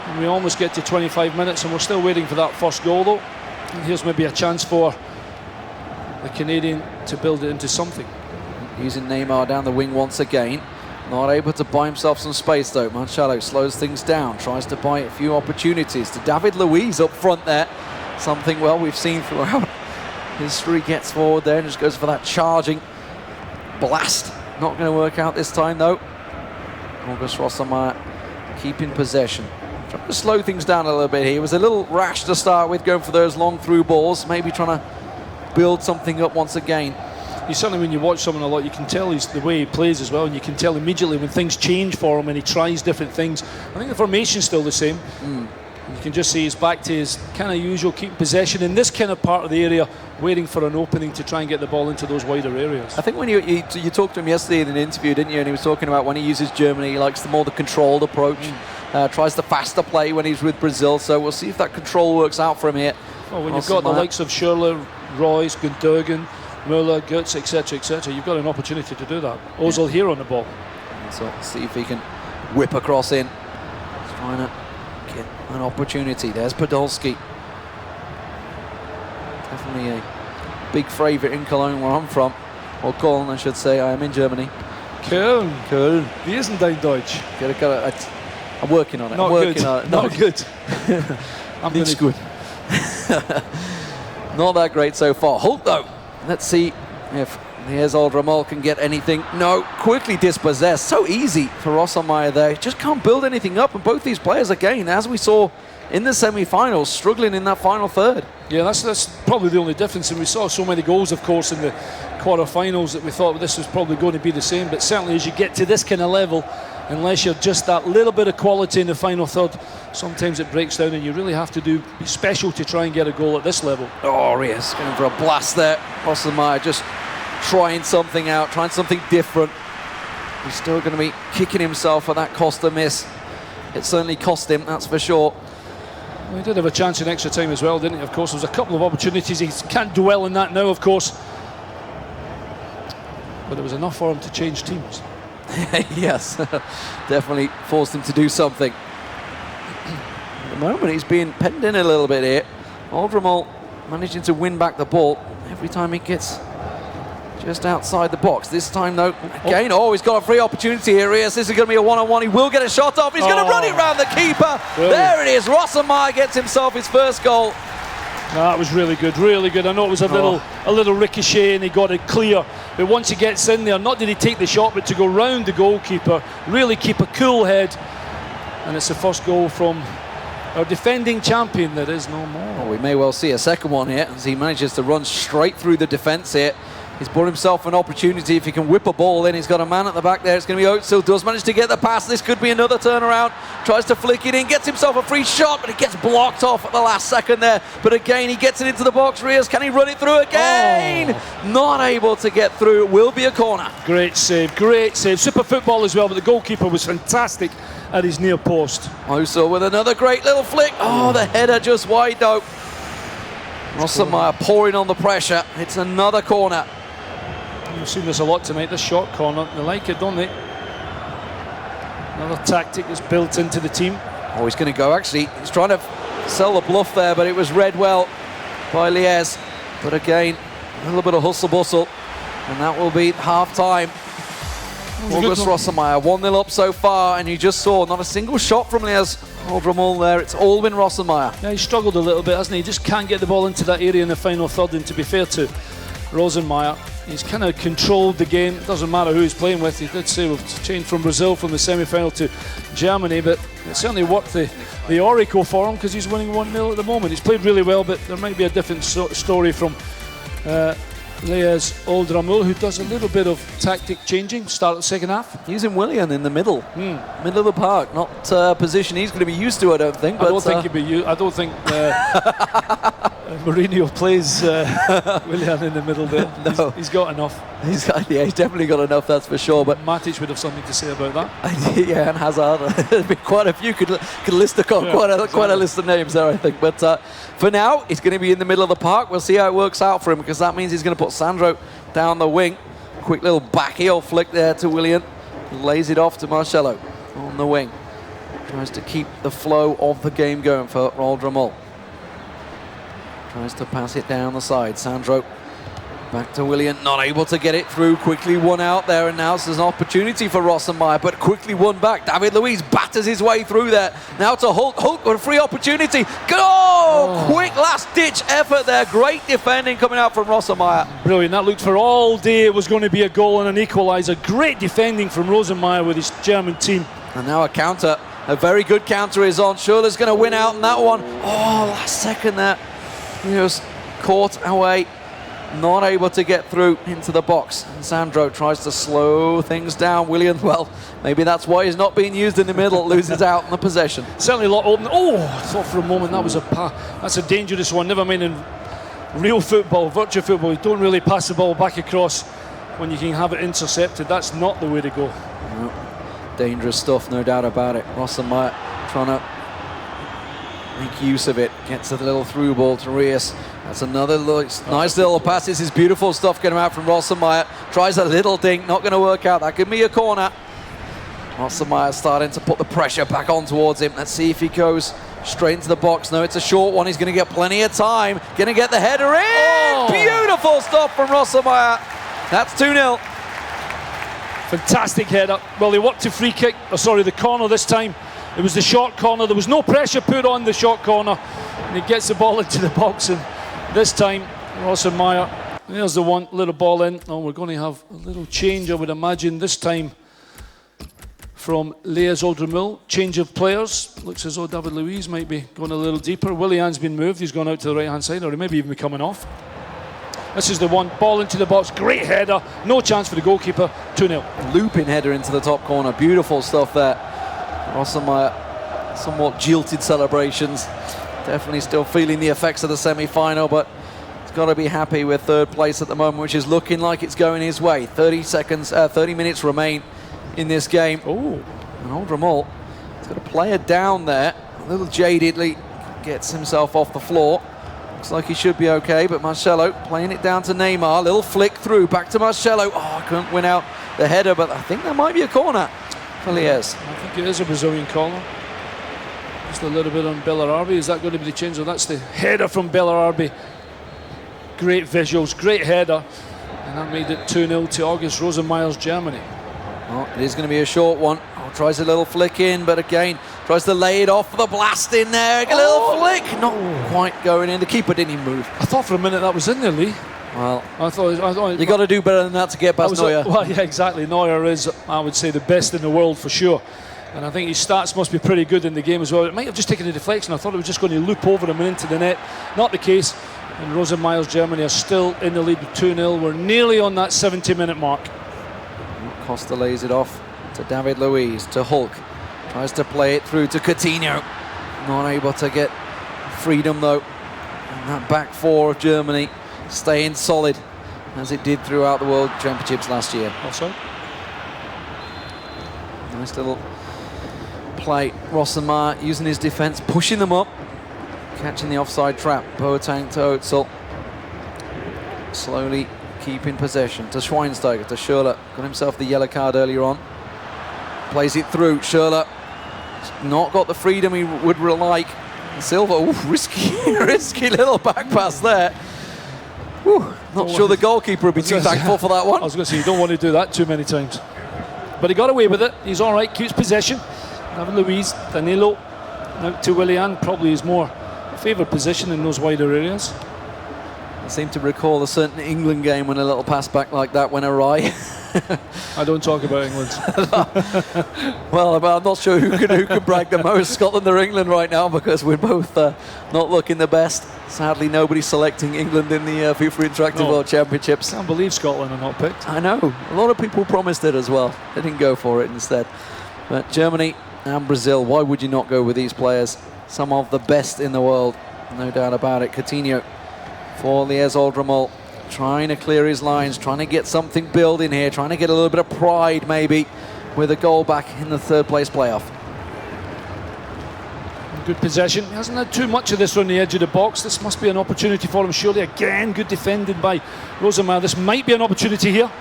And we almost get to 25 minutes, and we're still waiting for that first goal, though. And here's maybe a chance for the Canadian to build it into something. Using Neymar down the wing once again. Not able to buy himself some space though. Marcelo slows things down, tries to buy a few opportunities to David Luiz up front there. Something, well, we've seen throughout history. Gets forward there and just goes for that charging blast. Not going to work out this time though. August Rossenmeyer keeping possession. Trying to slow things down a little bit here. He was a little rash to start with, going for those long through balls. Maybe trying to build something up once again. You certainly, when you watch someone a lot, you can tell he's the way he plays as well, and you can tell immediately when things change for him and he tries different things. I think the formation's still the same. You can just see he's back to his kind of usual keeping possession in this kind of part of the area, waiting for an opening to try and get the ball into those wider areas. I think when you talked to him yesterday in an interview, didn't you? And he was talking about when he uses Germany, he likes the more the controlled approach. Tries the faster play when he's with Brazil. So we'll see if that control works out for him here. Well, when you've got the likes of Schürrle, Royce, Gundogan, Muller, Götze, etc., you've got an opportunity to do that. Ozil here on the ball. So see if he can whip across in. He's trying to get an opportunity. There's Podolski. Definitely a big favourite in Cologne, where I'm from. Or Köln, I should say. I am in Germany. Köln. Köln. Wie ist denn dein Deutsch? I'm working on it. Not good. Not good. It's good. Not that great so far. Holt though. Let's see if here's Oldramol can get anything. No, quickly dispossessed. So easy for Rossenmeyer there. He just can't build anything up. And both these players, again, as we saw in the semi-finals, struggling in that final third. Yeah, that's probably the only difference. And we saw so many goals, of course, in the quarter-finals that we thought this was probably going to be the same. But certainly as you get to this kind of level, unless you're just that little bit of quality in the final third, sometimes it breaks down and you really have to be special to try and get a goal at this level. Oh, yes, going for a blast there. Rossenmeyer just trying something out, trying something different. He's still going to be kicking himself for that Costa miss. It certainly cost him, that's for sure. Well, he did have a chance in extra time as well, didn't he? Of course, there was a couple of opportunities. He can't dwell on that now, of course. But there was enough for him to change teams. Yes, definitely forced him to do something. At the moment, he's being penned in a little bit here. Oldramol managing to win back the ball every time he gets just outside the box. This time, though, again, he's got a free opportunity here. This is going to be a one-on-one. He will get a shot off. He's going to run it round the keeper. Brilliant. There it is. Rossenmeyer gets himself his first goal. No, that was really good, really good. I know it was a little ricochet and he got it clear. But once he gets in there, not did he take the shot, but to go round the goalkeeper, really keep a cool head. And it's the first goal from our defending champion. There is no more. Well, we may well see a second one here as he manages to run straight through the defence here. He's brought himself an opportunity. If he can whip a ball in, he's got a man at the back there. It's going to be Özil. Does manage to get the pass. This could be another turnaround. Tries to flick it in, gets himself a free shot, but it gets blocked off at the last second there. But again, he gets it into the box. Rios, can he run it through again? Not able to get through. It will be a corner. Great save, great save. Super football as well, but the goalkeeper was fantastic at his near post. Özil with another great little flick. Oh, the header just wide though. Rossenmeyer pouring on the pressure. It's another corner. We've seen this a lot tonight, this short corner. They like it, don't they? Another tactic that's built into the team. Oh, he's going to go, actually. He's trying to sell the bluff there, but it was read well by Liez. But again, a little bit of hustle-bustle, and that will be half-time. August Rossenmeyer, 1-0 up so far, and you just saw not a single shot from Liez Oldramol there. It's all been Rossenmeyer. Yeah, he struggled a little bit, hasn't he? He just can't get the ball into that area in the final third, and to be fair to Rossenmeyer, he's kind of controlled the game. It doesn't matter who he's playing with. He did say we've changed from Brazil from the semi-final to Germany, but it certainly worked the oracle for him because he's winning 1-0 at the moment. He's played really well, but there might be a different story from Liez Oldramol, who does a little bit of tactic changing, start of the second half. Using Willian in the middle of the park. Not a position he's going to be used to, I don't think. But I don't think Mourinho plays Willian in the middle there. No. He's got enough. He's definitely got enough, that's for sure. But Matic would have something to say about that. Yeah, and Hazard. There's been quite a few. Could list quite a list of names there, I think. But for now, it's going to be in the middle of the park. We'll see how it works out for him, because that means he's going to put Sandro down the wing. Quick little back heel flick there to Willian. Lays it off to Marcelo on the wing. Tries to keep the flow of the game going for Oldramol. Tries to pass it down the side. Sandro back to Willian, not able to get it through. Quickly won out there, and now there's an opportunity for Rossenmeyer, but quickly won back. David Luiz batters his way through there. Now to Hulk. Hulk with a free opportunity. Quick last-ditch effort there. Great defending coming out from Rossenmeyer. Brilliant. That looked for all day it was going to be a goal and an equaliser. Great defending from Rossenmeyer with his German team. And now a counter. A very good counter is on. Schürrle's going to win out in that one. Oh, last second there. He was caught away, not able to get through into the box. And Sandro tries to slow things down. Willian, well, maybe that's why he's not being used in the middle. Loses out in the possession. Certainly a lot open. Oh, I thought for a moment that was that's a dangerous one. Never mind in real football, virtual football, you don't really pass the ball back across when you can have it intercepted. That's not the way to go. No. Dangerous stuff, no doubt about it. Rossenmeyer trying to make use of it. Gets a little through ball to Rios. That's another nice little pass. This is beautiful stuff getting out from Rossenmeyer. Tries a little dink, not going to work out. That could be a corner. Rossenmeyer starting to put the pressure back on towards him. Let's see if he goes straight into the box. No, it's a short one. He's going to get plenty of time. Going to get the header in. Beautiful stuff from Rossenmeyer. That's 2-0. Fantastic header. Well, he worked a free kick. The corner this time. It was the short corner. There was no pressure put on the short corner. And he gets the ball into the box. And this time, Rossenmeyer, there's the one little ball in. Oh, we're going to have a little change, I would imagine, this time from Liez Oldramol. Change of players. Looks as though David Luiz might be going a little deeper. Willian's been moved. He's gone out to the right-hand side, or he may be even coming off. This is the one. Ball into the box. Great header. No chance for the goalkeeper. 2-0. Looping header into the top corner. Beautiful stuff there. Rossenmeyer, somewhat jilted celebrations. Definitely still feeling the effects of the semi-final, but he's got to be happy with third place at the moment, which is looking like it's going his way. 30 minutes remain in this game. Oh, and Oldramol, he's got a player down there, a little jadedly gets himself off the floor. Looks like he should be okay, but Marcelo playing it down to Neymar. Little flick through, back to Marcelo. Oh, couldn't win out the header, but I think that might be a corner for Liez. I think it is a Brazilian corner. Just a little bit on Bellarbi. Is that going to be the change? Well, that's the header from Bellarbi. Great visuals, great header. And that made it 2-0 to August Rossenmeyer's Germany. Oh, it is going to be a short one. Oh, tries a little flick in, but again, tries to lay it off for the blast in there. A little flick, not quite going in. The keeper didn't even move. I thought for a minute that was in there, Lee. Well, I thought you got to do better than that to get past Neuer. Well, yeah, exactly. Neuer is, I would say, the best in the world for sure. And I think his stats must be pretty good in the game as well. It might have just taken a deflection. I thought it was just going to loop over him and into the net. Not the case. And Rosenmeyer's Germany are still in the lead with 2-0. We're nearly on that 70-minute mark. Costa lays it off to David Luiz, to Hulk. Tries to play it through to Coutinho. Not able to get freedom though. And that back four of Germany staying solid as it did throughout the World Championships last year. Also, nice little play. Rosenmeier using his defence, pushing them up, catching the offside trap. Boateng to Özil. Slowly keeping possession to Schweinsteiger, to Schürrle. Got himself the yellow card earlier on. Plays it through. Schürrle not got the freedom he would like. Silva, ooh, risky little back pass there. Ooh, not sure the goalkeeper would be too thankful for that one. I was going to say, you don't want to do that too many times. But he got away with it. He's all right, keeps possession. David Luiz, Danilo, now to Willian, probably his more favoured position in those wider areas. I seem to recall a certain England game when a little pass back like that went awry. I don't talk about England. Well, I'm not sure who can brag the most, Scotland or England right now, because we're both not looking the best. Sadly, nobody's selecting England in the FIFA Interactive World Championships. Can't believe Scotland are not picked. I know. A lot of people promised it as well. They didn't go for it instead. But Germany and Brazil, why would you not go with these players? Some of the best in the world, no doubt about it. Coutinho for Lies Oldramol, trying to clear his lines, trying to get something building here, trying to get a little bit of pride maybe with a goal back in the third place playoff. Good possession. He hasn't had too much of this on the edge of the box. This must be an opportunity for him, surely. Again, good defending by Rosenmeier. This might be an opportunity here.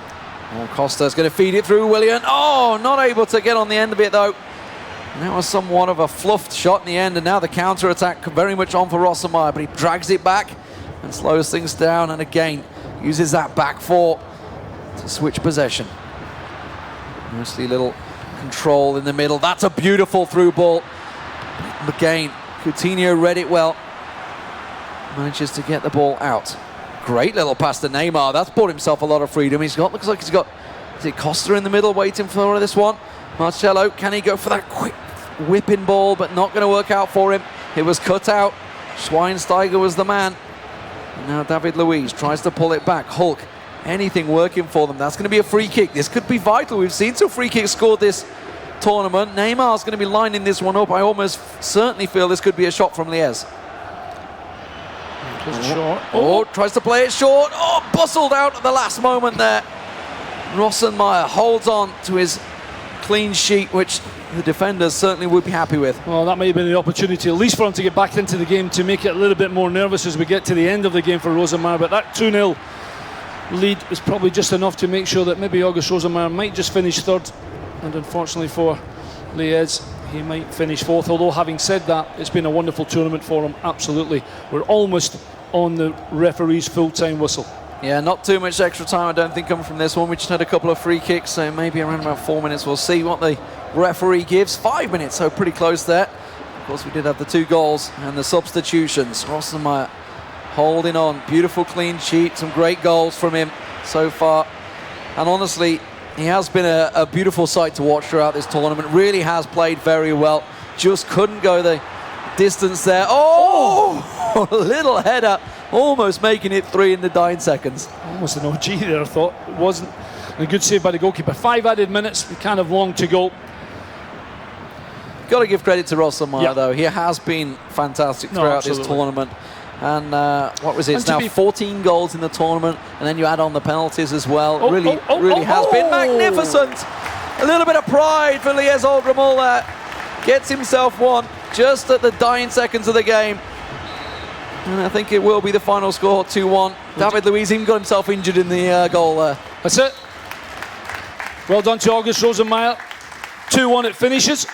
Oh, Costa's going to feed it through Willian. Oh, not able to get on the end of it though. And that was somewhat of a fluffed shot in the end, and now the counter-attack very much on for Rosenmeier, but he drags it back and slows things down, and again uses that back four to switch possession. Nicely little control in the middle. That's a beautiful through ball. Again, Coutinho read it well. Manages to get the ball out. Great little pass to Neymar. That's brought himself a lot of freedom. Looks like he's got, is it Costa in the middle waiting for this one? Marcelo, can he go for that quick whipping ball, but not going to work out for him. It was cut out. Schweinsteiger was the man. And now David Luiz tries to pull it back. Hulk, anything working for them. That's going to be a free kick. This could be vital. We've seen some free kicks scored this tournament. Neymar's going to be lining this one up. I almost certainly feel this could be a shot from Lies. Tries to play it short. Oh, bustled out at the last moment there. Rosenmeier holds on to his clean sheet, which the defenders certainly would be happy with. Well, that may have been the opportunity, at least for him to get back into the game, to make it a little bit more nervous as we get to the end of the game for Rosenmeier. But that 2-0 lead is probably just enough to make sure that maybe August Rosenmeier might just finish third. And unfortunately for Lies, he might finish fourth. Although, having said that, it's been a wonderful tournament for him, absolutely. We're almost on the referee's full-time whistle. Yeah, not too much extra time, I don't think, coming from this one. We just had a couple of free kicks, so maybe around about 4 minutes. We'll see what the referee gives. 5 minutes, so pretty close there. Of course, we did have the 2 goals and the substitutions. Rosenmeier holding on. Beautiful clean sheet, some great goals from him so far. And honestly, he has been a beautiful sight to watch throughout this tournament. Really has played very well. Just couldn't go the distance there. Oh! A little header, almost making it 3 in the dying seconds. Almost an OG there, I thought. It wasn't. A good save by the goalkeeper. 5 added minutes, we kind of long to go. Got to give credit to Rosenmeier, though. He has been fantastic throughout this tournament. And what was it? It's now 14 goals in the tournament, and then you add on the penalties as well. Really has been magnificent. A little bit of pride for Lies Oldramol there. Gets himself one just at the dying seconds of the game. And I think it will be the final score, 2-1. David Luiz even got himself injured in the goal there. That's it. Well done to August Rosenmeier. 2-1 it finishes.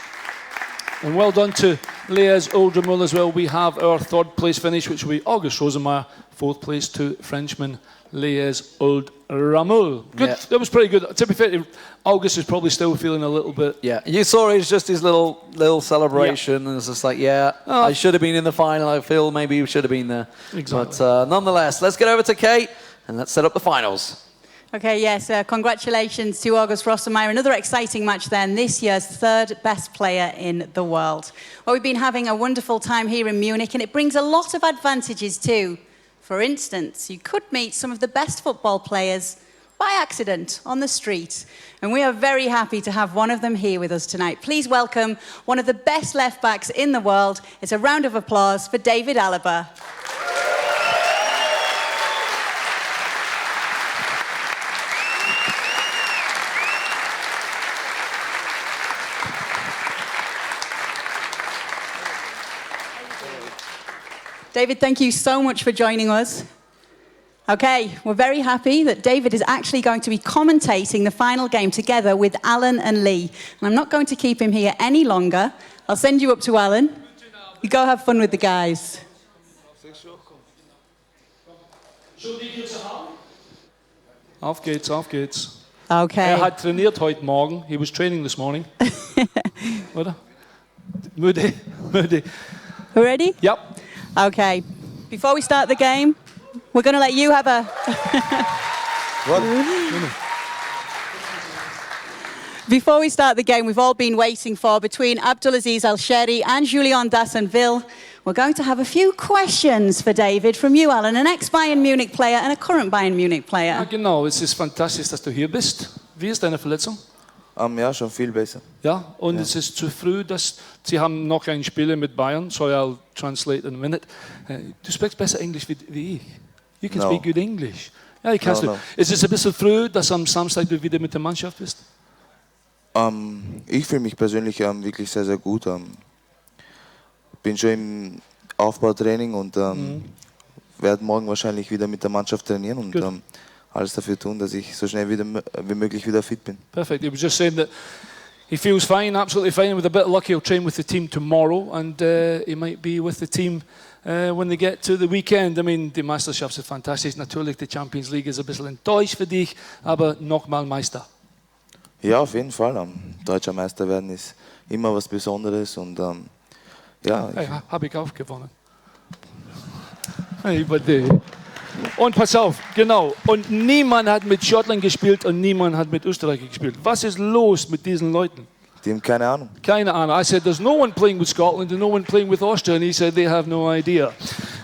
And well done to Lies Oldramol as well. We have our 3rd place finish, which will be August Rosenmeier. 4th place to Frenchman Lies Oldramol. Good. Yeah. That was pretty good. To be fair, August is probably still feeling a little bit. Yeah, you saw it, it's just his little celebration, and it's just like, I should have been in the final. I feel maybe you should have been there. Exactly. But nonetheless, let's get over to Kate and let's set up the finals. Okay, yes, congratulations to August Rosenmeier. Another exciting match then, this year's 3rd best player in the world. Well, we've been having a wonderful time here in Munich, and it brings a lot of advantages too for For instance, you could meet some of the best football players by accident on the street. And we are very happy to have one of them here with us tonight. Please welcome one of the best left-backs in the world. It's a round of applause for David Alaba. David, thank you so much for joining us. Okay, we're very happy that David is actually going to be commentating the final game together with Alan and Lee. And I'm not going to keep him here any longer. I'll send you up to Alan. You go have fun with the guys. Auf geht's, auf geht's. Okay. Hat trainiert heute Morgen. He was training this morning. Oder? Müde, müde. Ready? Yep. Okay. Before we start the game, we're going to let you have a... Before we start the game, we've all been waiting for, between Abdulaziz Al-Sheri and Julien Dassonville, we're going to have a few questions for David from you, Alan, an ex-Bayern Munich player and a current Bayern Munich player. Ja, genau, es ist fantastisch, dass du hier bist. Wie ist deine Verletzung? Ja, schon viel besser. Ja, und es ist zu früh, dass Sie haben noch ein Spiel mit Bayern. Sorry, I'll translate in a minute. Du sprichst besser Englisch wie ich. You can speak good English. Ja, kannst du. Ist es ein bisschen früh, dass am Samstag du wieder mit der Mannschaft bist? Ich fühle mich persönlich wirklich sehr, sehr gut. Bin schon im Aufbautraining und werde morgen wahrscheinlich wieder mit der Mannschaft trainieren und alles dafür tun, dass ich so schnell wie möglich wieder fit bin. Perfect. He was just saying that he feels fine, absolutely fine. With a bit of luck, he'll train with the team tomorrow, and he might be with the team when they get to the weekend. I mean, die Meisterschaft ist fantastisch. Natürlich, die Champions League ist ein bisschen enttäuscht für dich, aber nochmal Meister. Ja, auf jeden Fall. Deutscher Meister werden ist immer was Besonderes und ja. Hey, habe ich auch gewonnen. Hey, und pass auf, genau. Und niemand hat mit Schottland gespielt und niemand hat mit Österreich gespielt. Was ist los mit diesen Leuten? Die haben keine Ahnung. Keine Ahnung. I said, there's no one playing with Scotland and no one playing with Austria. And he said, they have no idea.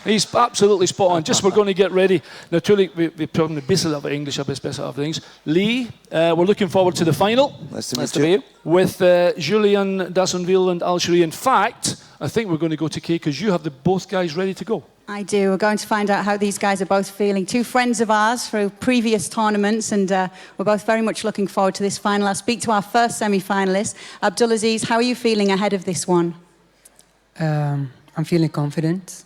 He's absolutely spot on. Just we're going to get ready. Natürlich, wir probieren ein bisschen auf Englisch, aber es ist besser auf Englisch. Lee, we're looking forward to the final. Nice to meet you. With Julien Dassonville and Al-Sheri. In fact, I think we're going to go to Kay because you have both guys ready to go. I do. We're going to find out how these guys are both feeling. Two friends of ours through previous tournaments, and we're both very much looking forward to this final. I'll speak to our first semi-finalist. Abdulaziz, how are you feeling ahead of this one? I'm feeling confident.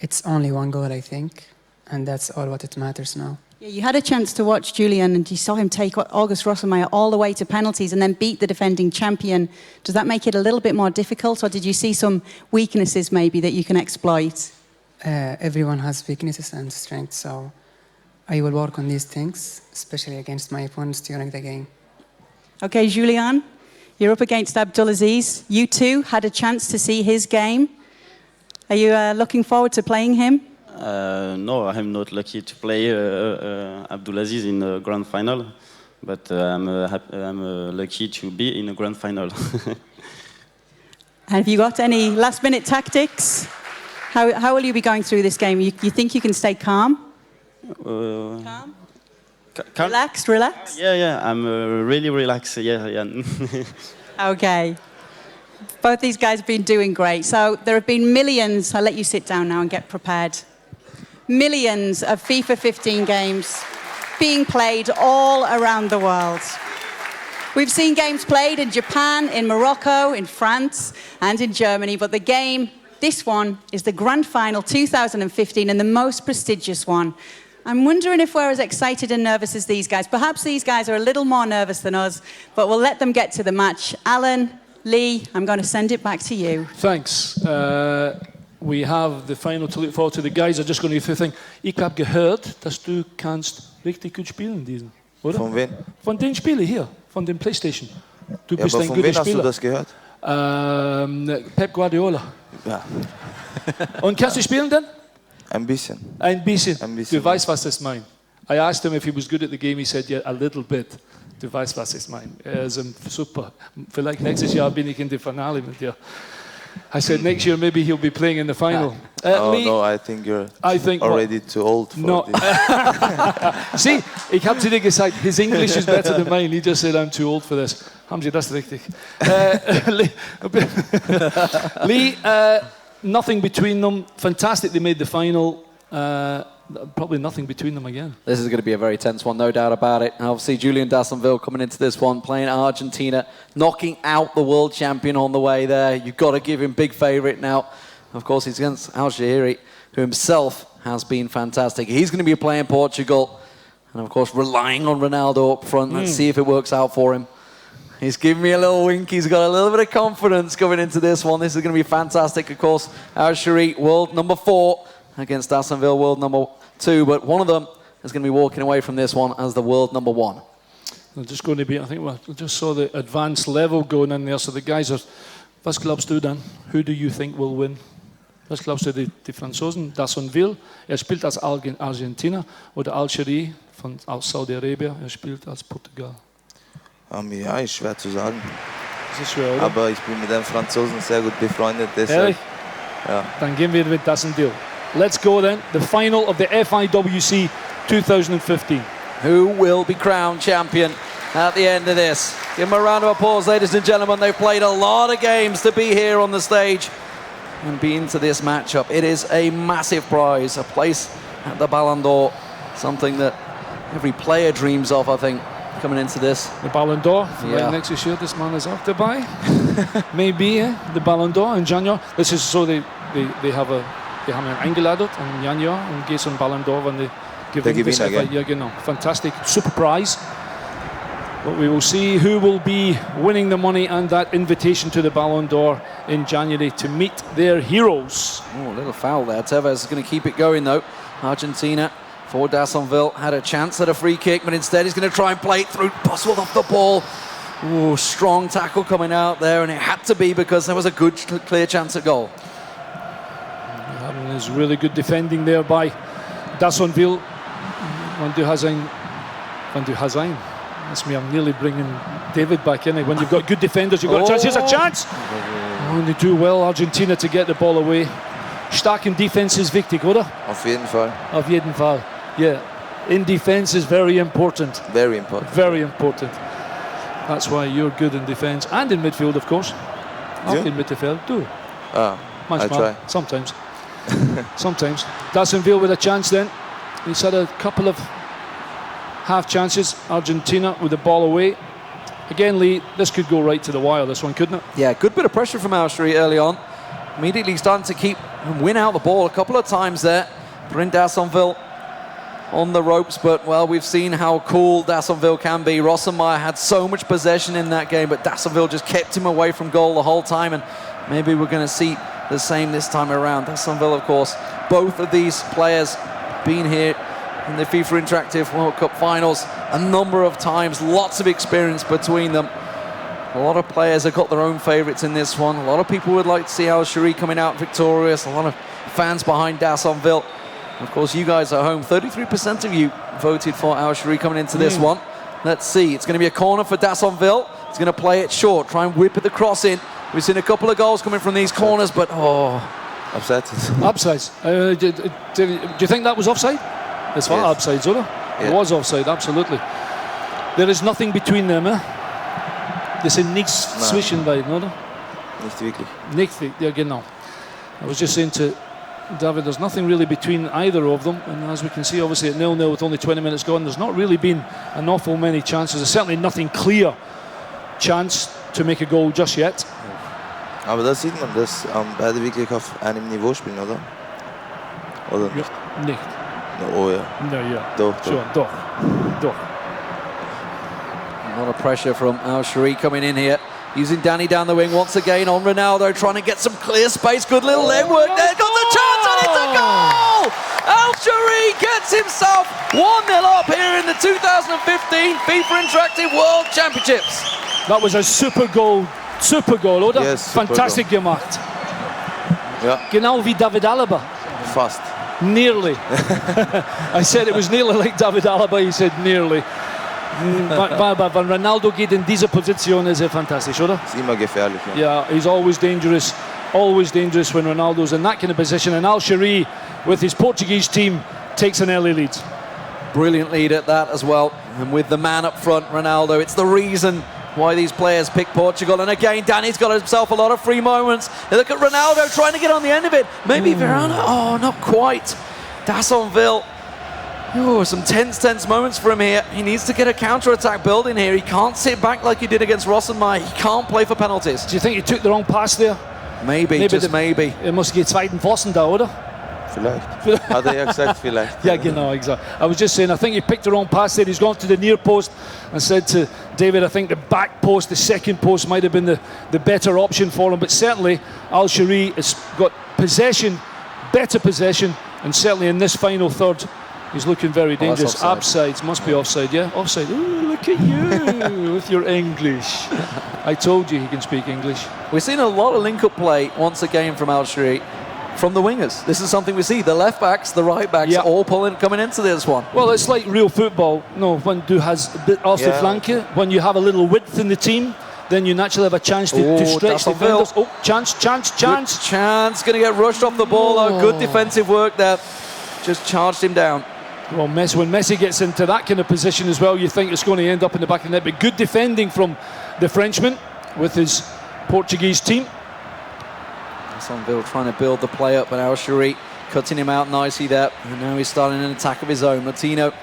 It's only one goal, I think, and that's all what it matters now. Yeah, you had a chance to watch Julien, and you saw him take August Rosselmeyer all the way to penalties and then beat the defending champion. Does that make it a little bit more difficult, or did you see some weaknesses maybe that you can exploit? Everyone has weaknesses and strengths, so I will work on these things, especially against my opponents during the game. Okay, Julien, you're up against Abdulaziz. You too had a chance to see his game. Are you looking forward to playing him? No, I'm not lucky to play Abdulaziz in the grand final, but I'm lucky to be in the grand final. Have you got any last-minute tactics? How will you be going through this game? You think you can stay calm? Calm? Relaxed? Yeah, I'm really relaxed, yeah. Okay. Both these guys have been doing great. So there have been millions, I'll let you sit down now and get prepared. Millions of FIFA 15 games being played all around the world. We've seen games played in Japan, in Morocco, in France, and in Germany, but the game, this one, is the Grand Final 2015 and the most prestigious one. I'm wondering if we're as excited and nervous as these guys. Perhaps these guys are a little more nervous than us, but we'll let them get to the match. Alan, Lee, I'm going to send it back to you. Thanks. We have the final to look forward to. The guys are just going to go through things. Ich habe gehört, dass du kannst richtig gut spielen diesen, oder? Von wem? Von den Spielen hier, von dem PlayStation. Du bist ein von guter wem hast Spieler. du das gehört? Pep Guardiola. Ja. Und kannst du spielen denn? Ein bisschen. Ein bisschen. Ein bisschen. Du weißt, was das meint. I asked him if he was good at the game. He said, yeah, a little bit. Du weißt, was ich meine. Er ist super. Vielleicht nächstes Jahr bin ich in der Finale mit dir. I said next year maybe he'll be playing in the final. Lee, no, I think you're what? already too old for this. Zie, ik heb tegen gezegd, his English is better than mine. He just said I'm too old for this. Hamzi, dat is richtig. Lee, nothing between them. Fantastic they made the final. Probably nothing between them again. This is going to be a very tense one, no doubt about it. And obviously, Julian Dassonville coming into this one, playing Argentina, knocking out the world champion on the way there. You've got to give him big favourite now. Of course, he's against Al-Shahiri, who himself has been fantastic. He's going to be playing Portugal. And of course, relying on Ronaldo up front. Let's see if it works out for him. He's giving me a little wink. He's got a little bit of confidence going into this one. This is going to be fantastic. Of course, Al-Shahiri, world number 4. Against Dassonville, world number 2, but one of them is going to be walking away from this one as the world number 1. They're just going to be, I think, we just saw the advanced level going in there, so the guys are, wat glaubst du dann? Who do you think will win? Was glaubst du, die Franzosen, Dassonville, spielt als Argentina, oder Al-Shahiri aus Saudi-Arabien, spielt als Portugal? Ja, ist schwer zu sagen. Das ist schwer, oder? Aber ich bin mit einem Franzosen sehr gut befreundet, deshalb. Ehrlich? Ja. Dann gehen wir mit Dassonville. Let's go then, the final of the FIWC 2015. Who will be crowned champion at the end of this? Give them a round of applause, ladies and gentlemen. They've played a lot of games to be here on the stage and be into this matchup. It is a massive prize, a place at the Ballon d'Or, something that every player dreams of, I think, coming into this. The Ballon d'Or, yeah. Right next year, this man is off to buy. Maybe, the Ballon d'Or in January. This is so they have a. Die haben ihn eingeladen im Januar und geht zum Ballon d'Or, wenn die gewinnen. Ja, genau. Fantastic. Super prize. But we will see who will be winning the money and that invitation to the Ballon d'Or in January to meet their heroes. Oh, a little foul there. Tevez is going to keep it going, though. Argentina, for Dassonville, had a chance at a free kick, but instead he's going to try and play it through. Boswell off the ball. Oh, strong tackle coming out there, and it had to be because there was a good, clear chance at goal. There's really good defending there by Dassonville. Van du Hazijn. That's me, I'm nearly bringing David back in. When you've got good defenders, you've got a chance. Here's a chance! Oh, and they do well, Argentina, to get the ball away. Stark in defense is wichtig, oder? Auf jeden Fall. Auf jeden Fall, yeah. In defense is very important. Very important. Very important. That's why you're good in defense and in midfield, of course. Auch in Mittelfeld, too. I try. Sometimes. Sometimes. Dassonville with a chance then. He's had a couple of half chances. Argentina with the ball away. Again, Lee, this could go right to the wire, this one, couldn't it? Yeah, good bit of pressure from Al-Shahiri early on. Immediately starting to keep and win out the ball a couple of times there. Bring Dassonville on the ropes, but, well, we've seen how cool Dassonville can be. Rossenmeyer had so much possession in that game, but Dassonville just kept him away from goal the whole time, and maybe we're going to see the same this time around. Dassonville, of course, both of these players been here in the FIFA Interactive World Cup finals a number of times, lots of experience between them. A lot of players have got their own favourites in this one. A lot of people would like to see Al-Shahiri coming out victorious. A lot of fans behind Dassonville. Of course, you guys at home, 33% of you voted for Al-Shahiri coming into this one. Let's see, it's going to be a corner for Dassonville. He's going to play it short, try and whip it the cross in. We've seen a couple of goals coming from these corners, but Offsides. Offsides. Do you think that was offside? It's far offsides, oder? Yeah. It was offside, absolutely. There is nothing between them, eh? Das sind nichts zwischen beiden, oder? Nicht wirklich. Nicht, ja, genau. I was just saying to David, there's nothing really between either of them, and as we can see, obviously at 0-0 with only 20 minutes gone, there's not really been an awful many chances. There's certainly nothing clear chance to make a goal just yet. Aber da sieht man, dass beide wirklich auf einem Niveau spielen, oder? Oder nicht? Ja, nicht. Oh ja. No, ja. Doch. Sure, doch. a lot of pressure from Al-Shahiri coming in here. Using Danny down the wing once again on Ronaldo, trying to get some clear space. Good little leg work there. Got the chance and it's a goal! Al-Shahiri gets himself 1-0 up here in the 2015 FIFA Interactive World Championships. That was a super goal, oder? Yes, Fantastic gemacht. Ja. Genau wie David Alaba. Fast. Nearly. I said it was nearly like David Alaba, he said nearly. But when Ronaldo geht in diese Position, ist fantastisch, oder? Ist immer gefährlich. Ja, he's always dangerous. always dangerous when Ronaldo's in that kind of position, and Al-Shari with his Portuguese team takes an early lead. Brilliant lead at that as well, and with the man up front, Ronaldo, it's the reason why these players pick Portugal. And again, Danny's got himself a lot of free moments. You look at Ronaldo trying to get on the end of it. Maybe Verona, oh, not quite. Dassonville, oh, some tense moments for him here. He needs to get a counter-attack building here. He can't sit back like he did against Rosenmeier. He can't play for penalties. Do you think he took the wrong pass there? Maybe, just maybe. Muss geht zweiten Pfosten da, oder? Vielleicht. Hat er ja gesagt, vielleicht. Ja, genau, exactly. I was just saying, I think he picked the wrong pass there. He's gone to the near post and said to David, I think the back post, the second post, might have been the better option for him. But certainly, Al-Shari has got possession, better possession, and certainly in this final third, he's looking very dangerous. Offsides, must be offside, yeah? Offside. Ooh, look at you with your English. I told you he can speak English. We've seen a lot of link-up play once again from Al-Shari. From the wingers. This is something we see. The left backs, the right backs, all coming into this one. Well, it's like real football. No, when du has a bit off the flanke, when you have a little width in the team, then you naturally have a chance to stretch defenders. Oh, chance. Good chance. Going to get rushed off the ball, though. Good defensive work there. Just charged him down. Well, when Messi gets into that kind of position as well, you think it's going to end up in the back of the net. But good defending from the Frenchman with his Portuguese team. Dassonville trying to build the play up, but Al-Shari cutting him out nicely there. And now he's starting an attack of his own. Martino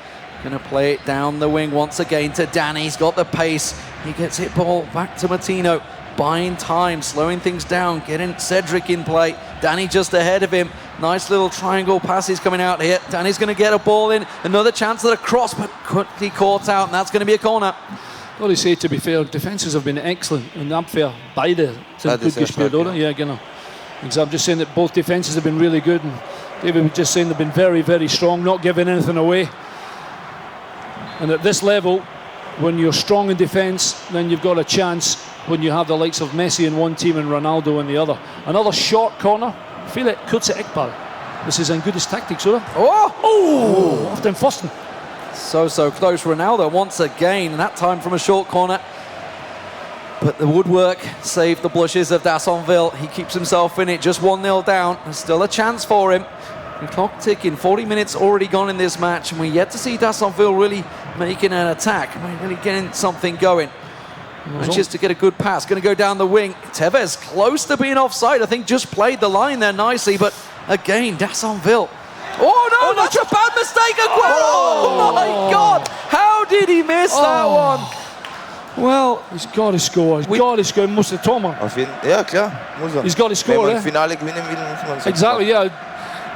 going to play it down the wing once again to Danny. He's got the pace. He gets it ball back to Martino. Buying time, slowing things down, getting Cedric in play. Danny just ahead of him. Nice little triangle passes coming out here. Danny's going to get a ball in. Another chance at a cross, but quickly caught out, and that's going to be a corner. What do you say, to be fair? Defenses have been excellent in Abwehr. Beide sind gut gespielt, oder? Ja, genau. I'm just saying that both defences have been really good, and David was just saying they've been very, very strong, not giving anything away. And at this level, when you're strong in defence, then you've got a chance when you have the likes of Messi in one team and Ronaldo in the other. Another short corner. Viele kurze Eckball. Das ist ein gutes Taktik, oder? Oh! Auf den Pfosten. So close. Ronaldo once again, and that time from a short corner. But the woodwork saved the blushes of Dassonville. He keeps himself in it, just 1-0 down. There's still a chance for him. The clock ticking, 40 minutes already gone in this match, and we're yet to see Dassonville really making an attack, really getting something going. Manages to get a good pass, going to go down the wing. Tevez close to being offside, I think just played the line there nicely, but again, Dassonville. Oh no, that's a bad mistake, Aguero! Oh my God, how did he miss that one? Well, he's got to score. He's got to score. Muss er Thomas. Ja, klar. Muss er. He's got to score. Wenn man Finale gewinnen will, muss man. Exactly, yeah.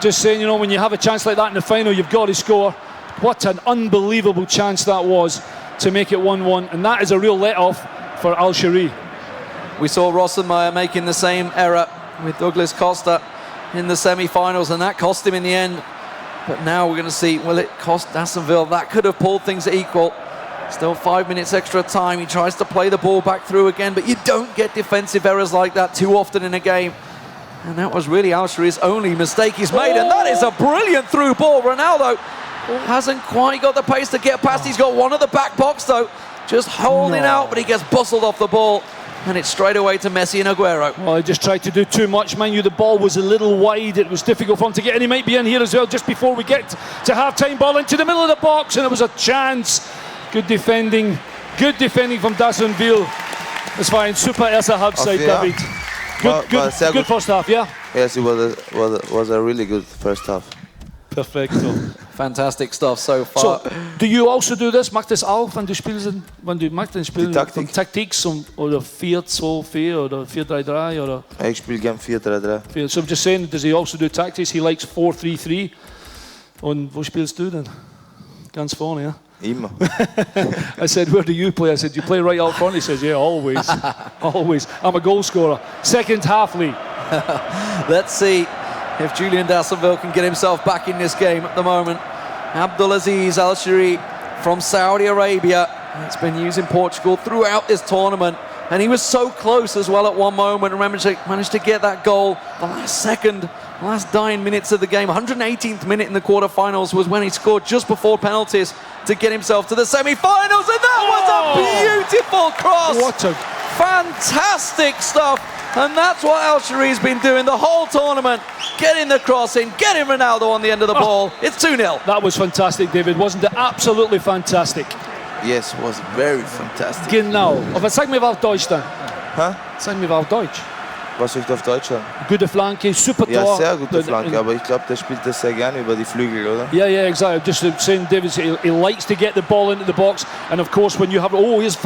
Just saying, you know, when you have a chance like that in the final, you've got to score. What an unbelievable chance that was to make it 1-1, and that is a real let-off for Al-Shari. We saw Rosenmeier making the same error with Douglas Costa in the semi-finals, and that cost him in the end. But now we're going to see, will it cost Dassonville? That could have pulled things equal. Still 5 minutes extra time. He tries to play the ball back through again, but you don't get defensive errors like that too often in a game. And that was really Al-Shari's only mistake he's made, and that is a brilliant through ball. Ronaldo hasn't quite got the pace to get past. He's got one at the back box though, just holding out, but he gets bustled off the ball, and it's straight away to Messi and Aguero. Well, he just tried to do too much. Mind you, the ball was a little wide. It was difficult for him to get, and he might be in here as well just before we get to half-time. Ball into the middle of the box, and it was a chance. Good defending from Dassonville. Das war ein super erster Halbzeit, David. Good first half, yeah? Yes, it was a really good first half. Perfecto. Fantastic stuff so far. So, do you also do this? Macht das auch, wenn du spielst, wenn du magst den Spielen? Taktik. Taktik oder 4-2-4 oder 4-3-3 oder? Ich spiele gern 4-3-3. So I'm just saying, does he also do tactics? He likes 4-3-3. Und wo spielst du denn? Ganz vorne, ja? Immer. I said, where do you play? I said, you play right out front? He says, yeah, always. Always. I'm a goal scorer. Second half lead. Let's see if Julian Dassonville can get himself back in this game at the moment. Abdulaziz Al-Shari from Saudi Arabia. It's been used in Portugal throughout this tournament. And he was so close as well at one moment. Remember, managed to get that goal the last second, last dying minutes of the game. 118th minute in the quarterfinals was when he scored just before penalties to get himself to the semi-finals. And that was a beautiful cross. What a Fantastic stuff. And that's what Al Shari's been doing the whole tournament. Getting the cross in, getting Ronaldo on the end of the ball. It's 2-0. That was fantastic, David, wasn't it? Absolutely fantastic. Yes, it was very fantastic. Genau. Aber zeig mir auf Deutsch dann. Hä? Zeig mir auf Deutsch. Was soll ich da auf Deutsch sagen? Gute Flanke, super Tor. Ja, sehr gute Flanke, aber ich glaube, der spielt das sehr gerne über die Flügel, oder? Yeah, exactly. Just saying, David, he likes to get the ball into the box, and of course, when you have, here's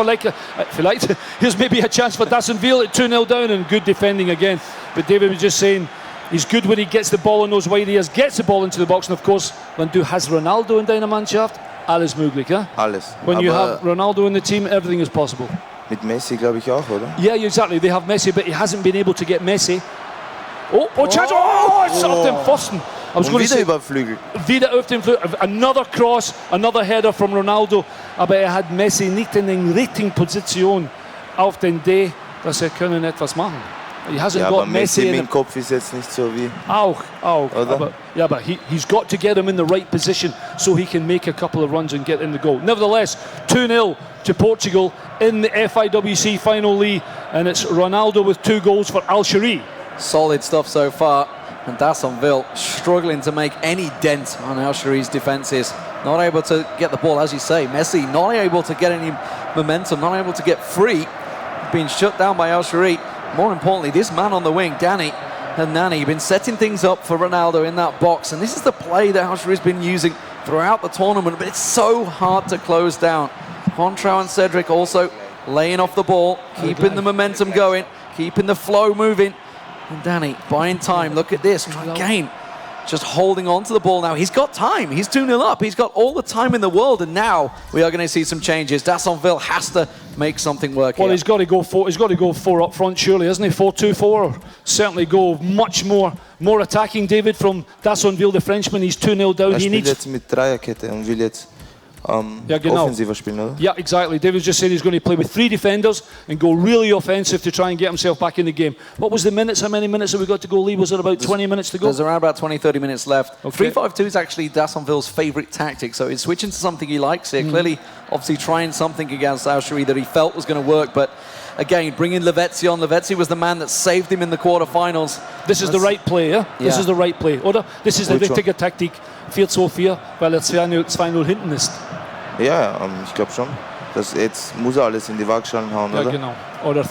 here's maybe a chance for Dassonville at 2-0 down, and good defending again. But David was just saying, he's good when he gets the ball in those wide areas, gets the ball into the box, and of course, when du hast Ronaldo in deiner Mannschaft, alles möglich, ja? Alles. When you have Ronaldo in the team, everything is possible. Mit Messi, glaube ich, auch, oder? Yeah, exactly. They have Messi, but he hasn't been able to get Messi. Chance! It's auf den Pfosten. I was going to say, über Flügel. Wieder auf den Flügel. Another cross, another header from Ronaldo. Aber hat Messi nicht in der richtigen Position auf den D, dass können etwas machen. He hasn't got aber Messi in im Kopf ist jetzt nicht so wie... Auch. Oder? But he's got to get him in the right position so he can make a couple of runs and get in the goal. Nevertheless, 2-0 to Portugal in the FIWC final league, and it's Ronaldo with 2 goals for Al Shari. Solid stuff so far, and Dassonville struggling to make any dent on Al Shari's defences. Not able to get the ball, as you say. Messi not able to get any momentum, not able to get free. Being shut down by Al Shari. More importantly, this man on the wing, Danny Hernani, been setting things up for Ronaldo in that box, and this is the play that Al Shari's been using throughout the tournament, but it's so hard to close down. Contrao and Cedric also laying off the ball, keeping the momentum going, keeping the flow moving. And Danny buying time. Look at this. Try again. Just holding on to the ball now. He's got time. He's 2-0 up. He's got all the time in the world. And now we are going to see some changes. Dassonville has to make something work here. He's got to go 4 up front, surely, hasn't he? 4-2-4. Certainly go much more attacking, David, from Dassonville, the Frenchman. He's 2-0 down. He needs jetzt mit Dreierkette und will jetzt offensiver spielen, oder? Yeah, exactly. David just said he's going to play with 3 defenders and go really offensive to try and get himself back in the game. What was the minutes? How many minutes have we got to go, Lee? Was it about 20 minutes to go? There's around about 20-30 minutes left. Okay. 3-5-2 is actually Dassonville's favourite tactic, so he's switching to something he likes here. Clearly, obviously trying something against Al Shari that he felt was going to work, but again, bringing Lavezzi on. Lavezzi was the man that saved him in the quarterfinals. This is the right play, yeah? This is the right play, oder? This is die richtige Taktik. 4-2-4, weil 2-0 hinten ist. Ja, ich glaube schon. Jetzt muss er alles in die Waagschalen hauen, oder? Ja, genau. Oder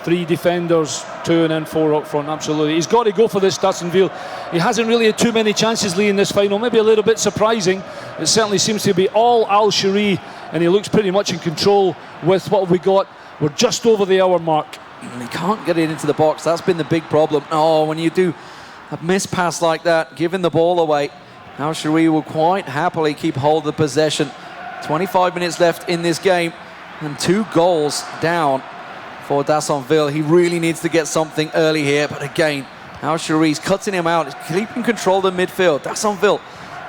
3 defenders, 2 and then 4 up front, absolutely. He's got to go for this, Dassonville. He hasn't really had too many chances, Lee, in this final. Maybe a little bit surprising. It certainly seems to be all Al Shari, and he looks pretty much in control with what we got. We're just over the hour mark. And he can't get it into the box. That's been the big problem. Oh, when you do a miss pass like that, giving the ball away, Al Shari will quite happily keep hold of the possession. 25 minutes left in this game and 2 goals down for Dassonville. He really needs to get something early here, but again, Al Shari's cutting him out, keeping control of the midfield. Dassonville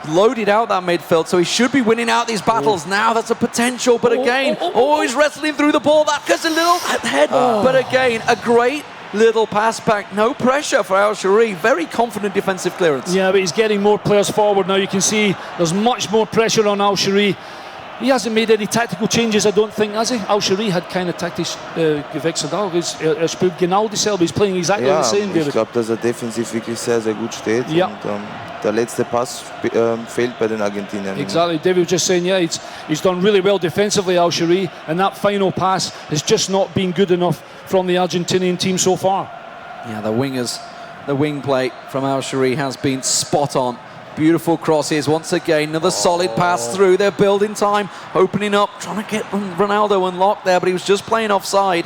loaded out that midfield, so he should be winning out these battles. Now that's a potential, but again, he's wrestling through the ball. That gets a little head, but again, a great little pass back. No pressure for Al Shari. Very confident defensive clearance. Yeah, but he's getting more players forward now. You can see there's much more pressure on Al Shari. He hasn't made any tactical changes, I don't think, has he? Al Shari hat keine taktisch gewechselt. Spielt genau dieselbe. He's playing exactly the same. Ich glaube, dass defensiv wirklich sehr, sehr gut steht. Ja. Und der letzte Pass fehlt bei den Argentiniern. Exactly. David was just saying, he's done really well defensively, Al Shari, and that final pass has just not been good enough from the Argentinian team so far. Yeah, the wing play from Al Shari has been spot on. Beautiful crosses once again, another solid pass through. They're building time, opening up, trying to get Ronaldo unlocked there, but he was just playing offside.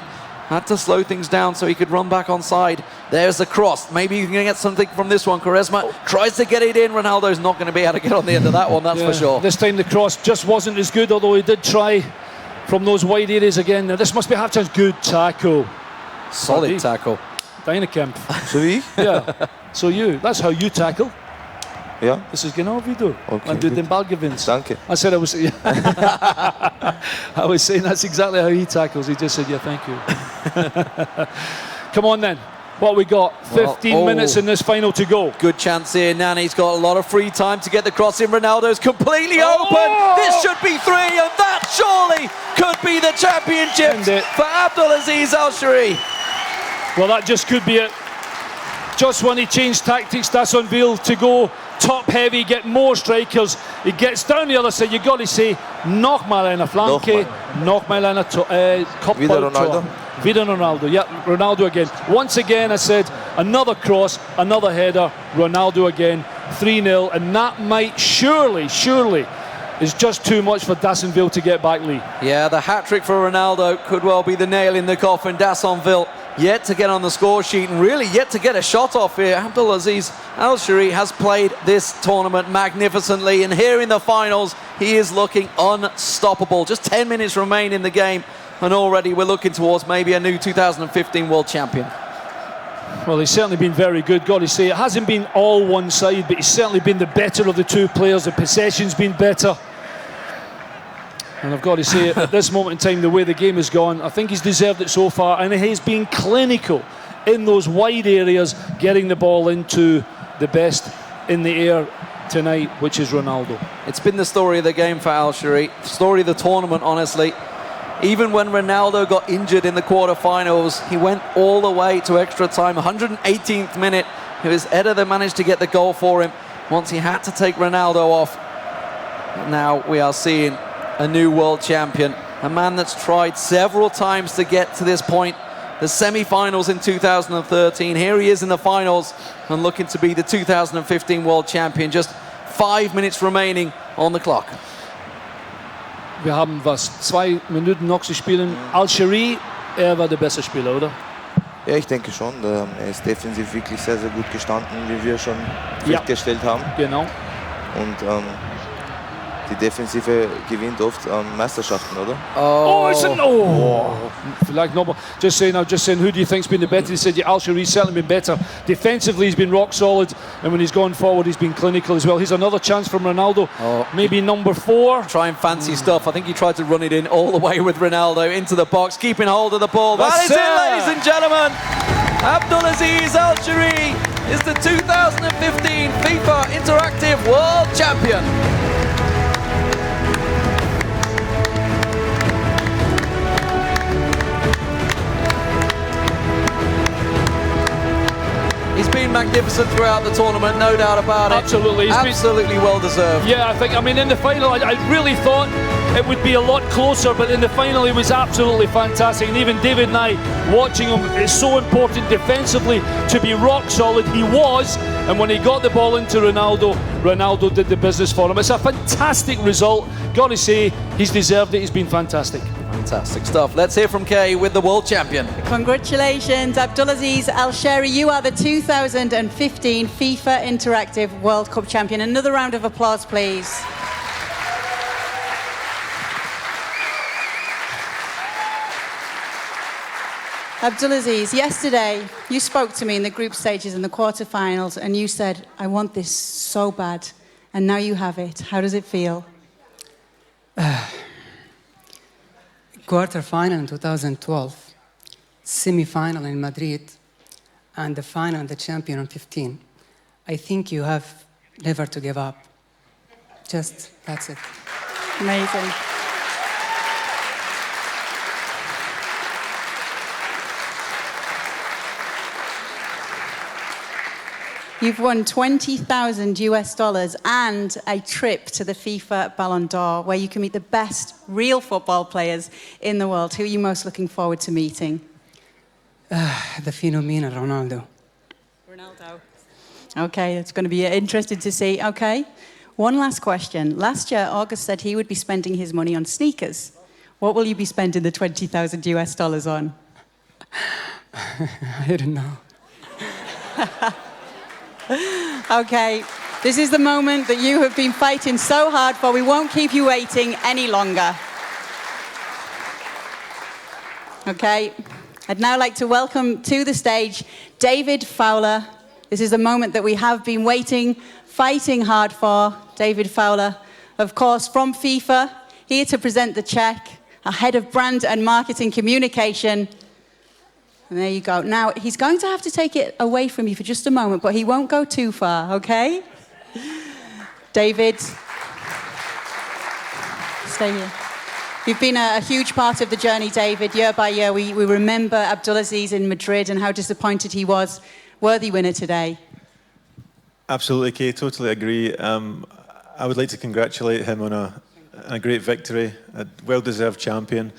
Had to slow things down so he could run back onside. There's the cross. Maybe you can get something from this one. Quaresma tries to get it in. Ronaldo's not going to be able to get on the end of that one, that's for sure. This time the cross just wasn't as good, although he did try from those wide areas again. Now this must be half chance. Good tackle. Solid tackle. Deinekamp. So wie? Yeah. So that's how you tackle. Ja. Das ist genau wie du, wenn du den Ball gewinnst. Danke. I said I was saying that's exactly how he tackles. He just said, yeah, thank you. Come on then. What we got? 15 minutes in this final to go. Good chance here. Nani's got a lot of free time to get the cross in. Ronaldo's completely open. This should be 3, and that surely could be the championship for Abdulaziz Al-Shari. Well, that just could be it. Just when he changed tactics, Dassonville to go top heavy, get more strikers. He gets down the other side. You got to say, nochmal eine Flanke, nochmal eine Kopfball. Wieder Ronaldo. Wieder Ronaldo, yeah, Ronaldo again. Once again, I said, another cross, another header, Ronaldo again, 3-0, and that might surely is just too much for Dassonville to get back, Lee. Yeah, the hat-trick for Ronaldo could well be the nail in the coffin. Dassonville yet to get on the score sheet and really yet to get a shot off here. Abdulaziz Al-Shari has played this tournament magnificently, and here in the finals, he is looking unstoppable. Just 10 minutes remain in the game, and already we're looking towards maybe a new 2015 world champion. Well, he's certainly been very good, got to say. It hasn't been all one side, but he's certainly been the better of the two players. The possession's been better. And I've got to say, at this moment in time, the way the game has gone, I think he's deserved it so far, and he's been clinical in those wide areas, getting the ball into the best in the air tonight, which is Ronaldo. It's been the story of the game for Al-Shari, story of the tournament, honestly. Even when Ronaldo got injured in the quarterfinals, he went all the way to extra time. 118th minute, it was Eder that managed to get the goal for him once he had to take Ronaldo off. But now we are seeing a new world champion, a man that's tried several times to get to this point. The semi-finals in 2013, here he is in the finals and looking to be the 2015 world champion. Just 5 minutes remaining on the clock. Wir haben 2 Minuten noch zu spielen. Al-Shari, war der bessere Spieler, oder? Ja, ich denke schon. Er ist defensiv wirklich sehr, sehr gut gestanden, wie wir schon festgestellt haben. Genau. Und die Defensive gewinnt oft Meisterschaften, oder? It's a no! Vielleicht nochmal. Just saying, who do you think's been the better? He said, yeah, Al-Shari's certainly been better. Defensively, he's been rock solid, and when he's gone forward, he's been clinical as well. Here's another chance from Ronaldo. Maybe number 4. Trying fancy stuff. I think he tried to run it in all the way with Ronaldo into the box, keeping hold of the ball. That is it, ladies and gentlemen. Abdulaziz Al-Shari is the 2015 FIFA Interactive World Champion. He's been magnificent throughout the tournament, no doubt about it. Absolutely. Absolutely well deserved. Yeah, I mean, in the final, I really thought it would be a lot closer, but in the final, he was absolutely fantastic. And even David and I, watching him, it's so important defensively to be rock solid. He was, and when he got the ball into Ronaldo, Ronaldo did the business for him. It's a fantastic result. Got to say, he's deserved it. He's been fantastic. Fantastic stuff. Let's hear from Kay with the world champion. Congratulations, Abdulaziz Al-Shari. You are the 2015 FIFA Interactive World Cup champion. Another round of applause, please. Abdulaziz, yesterday you spoke to me in the group stages and the quarterfinals, and you said, I want this so bad, and now you have it. How does it feel? Quarter-final in 2012, semi-final in Madrid, and the final and the champion in 15. I think you have never to give up. Just, that's it. Amazing. You've won $20,000 US and a trip to the FIFA Ballon d'Or, where you can meet the best real football players in the world. Who are you most looking forward to meeting? The phenomenal Ronaldo. Ronaldo. Okay, it's going to be interesting to see. Okay, one last question. Last year, August said he would be spending his money on sneakers. What will you be spending the $20,000 US on? I don't know. Okay, this is the moment that you have been fighting so hard for. We won't keep you waiting any longer. Okay, I'd now like to welcome to the stage David Fowler. This is the moment that we have been waiting, fighting hard for. David Fowler, of course, from FIFA, here to present the check, our head of brand and marketing communication. And there you go. Now, he's going to have to take it away from you for just a moment, but he won't go too far, okay? David, stay here. You've been a huge part of the journey, David. Year by year, we remember Abdulaziz in Madrid and how disappointed he was. Worthy winner today. Absolutely, Kay. Totally agree. I would like to congratulate him on a great victory, a well-deserved champion,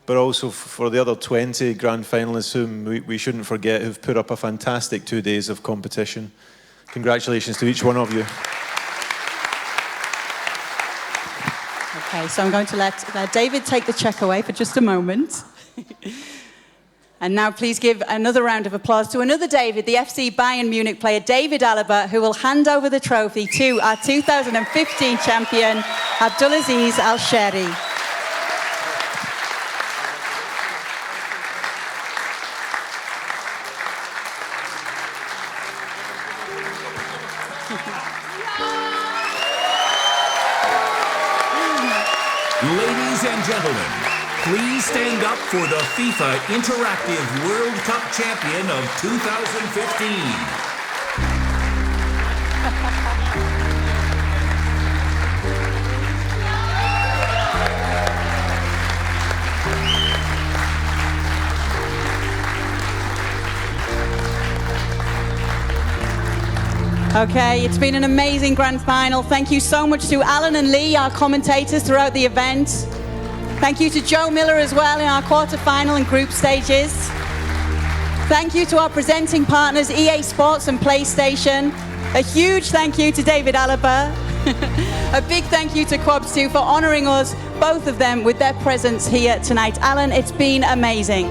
but also for the other 20 grand finalists whom we shouldn't forget, who've put up a fantastic 2 days of competition. Congratulations to each one of you. Okay, so I'm going to let David take the check away for just a moment. And now please give another round of applause to another David, the FC Bayern Munich player, David Alaba, who will hand over the trophy to our 2015 champion, Abdulaziz Al-Shehri. Ladies and gentlemen, please stand up for the FIFA Interactive World Cup champion of 2015. Okay, it's been an amazing grand final. Thank you so much to Alan and Lee, our commentators throughout the event. Thank you to Joe Miller as well in our quarter-final and group stages. Thank you to our presenting partners, EA Sports and PlayStation. A huge thank you to David Alaba. A big thank you to Quabs 2 for honouring us, both of them, with their presence here tonight. Alan, it's been amazing.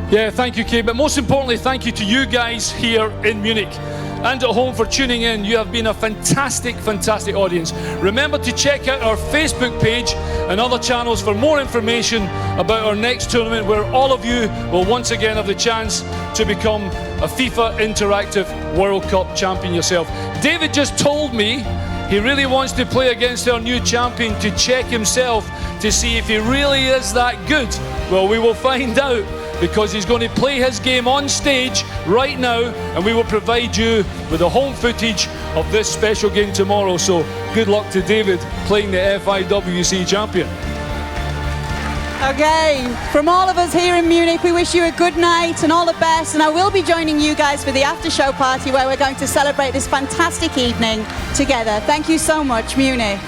Yeah, thank you, Kay. But most importantly, thank you to you guys here in Munich and at home for tuning in. You have been a fantastic, fantastic audience. Remember to check out our Facebook page and other channels for more information about our next tournament, where all of you will once again have the chance to become a FIFA Interactive World Cup champion yourself. David just told me he really wants to play against our new champion to check himself to see if he really is that good. Well, we will find out, because he's going to play his game on stage right now, and we will provide you with the home footage of this special game tomorrow. So good luck to David playing the FIWC champion. Okay, from all of us here in Munich, we wish you a good night and all the best, and I will be joining you guys for the after show party where we're going to celebrate this fantastic evening together. Thank you so much, Munich.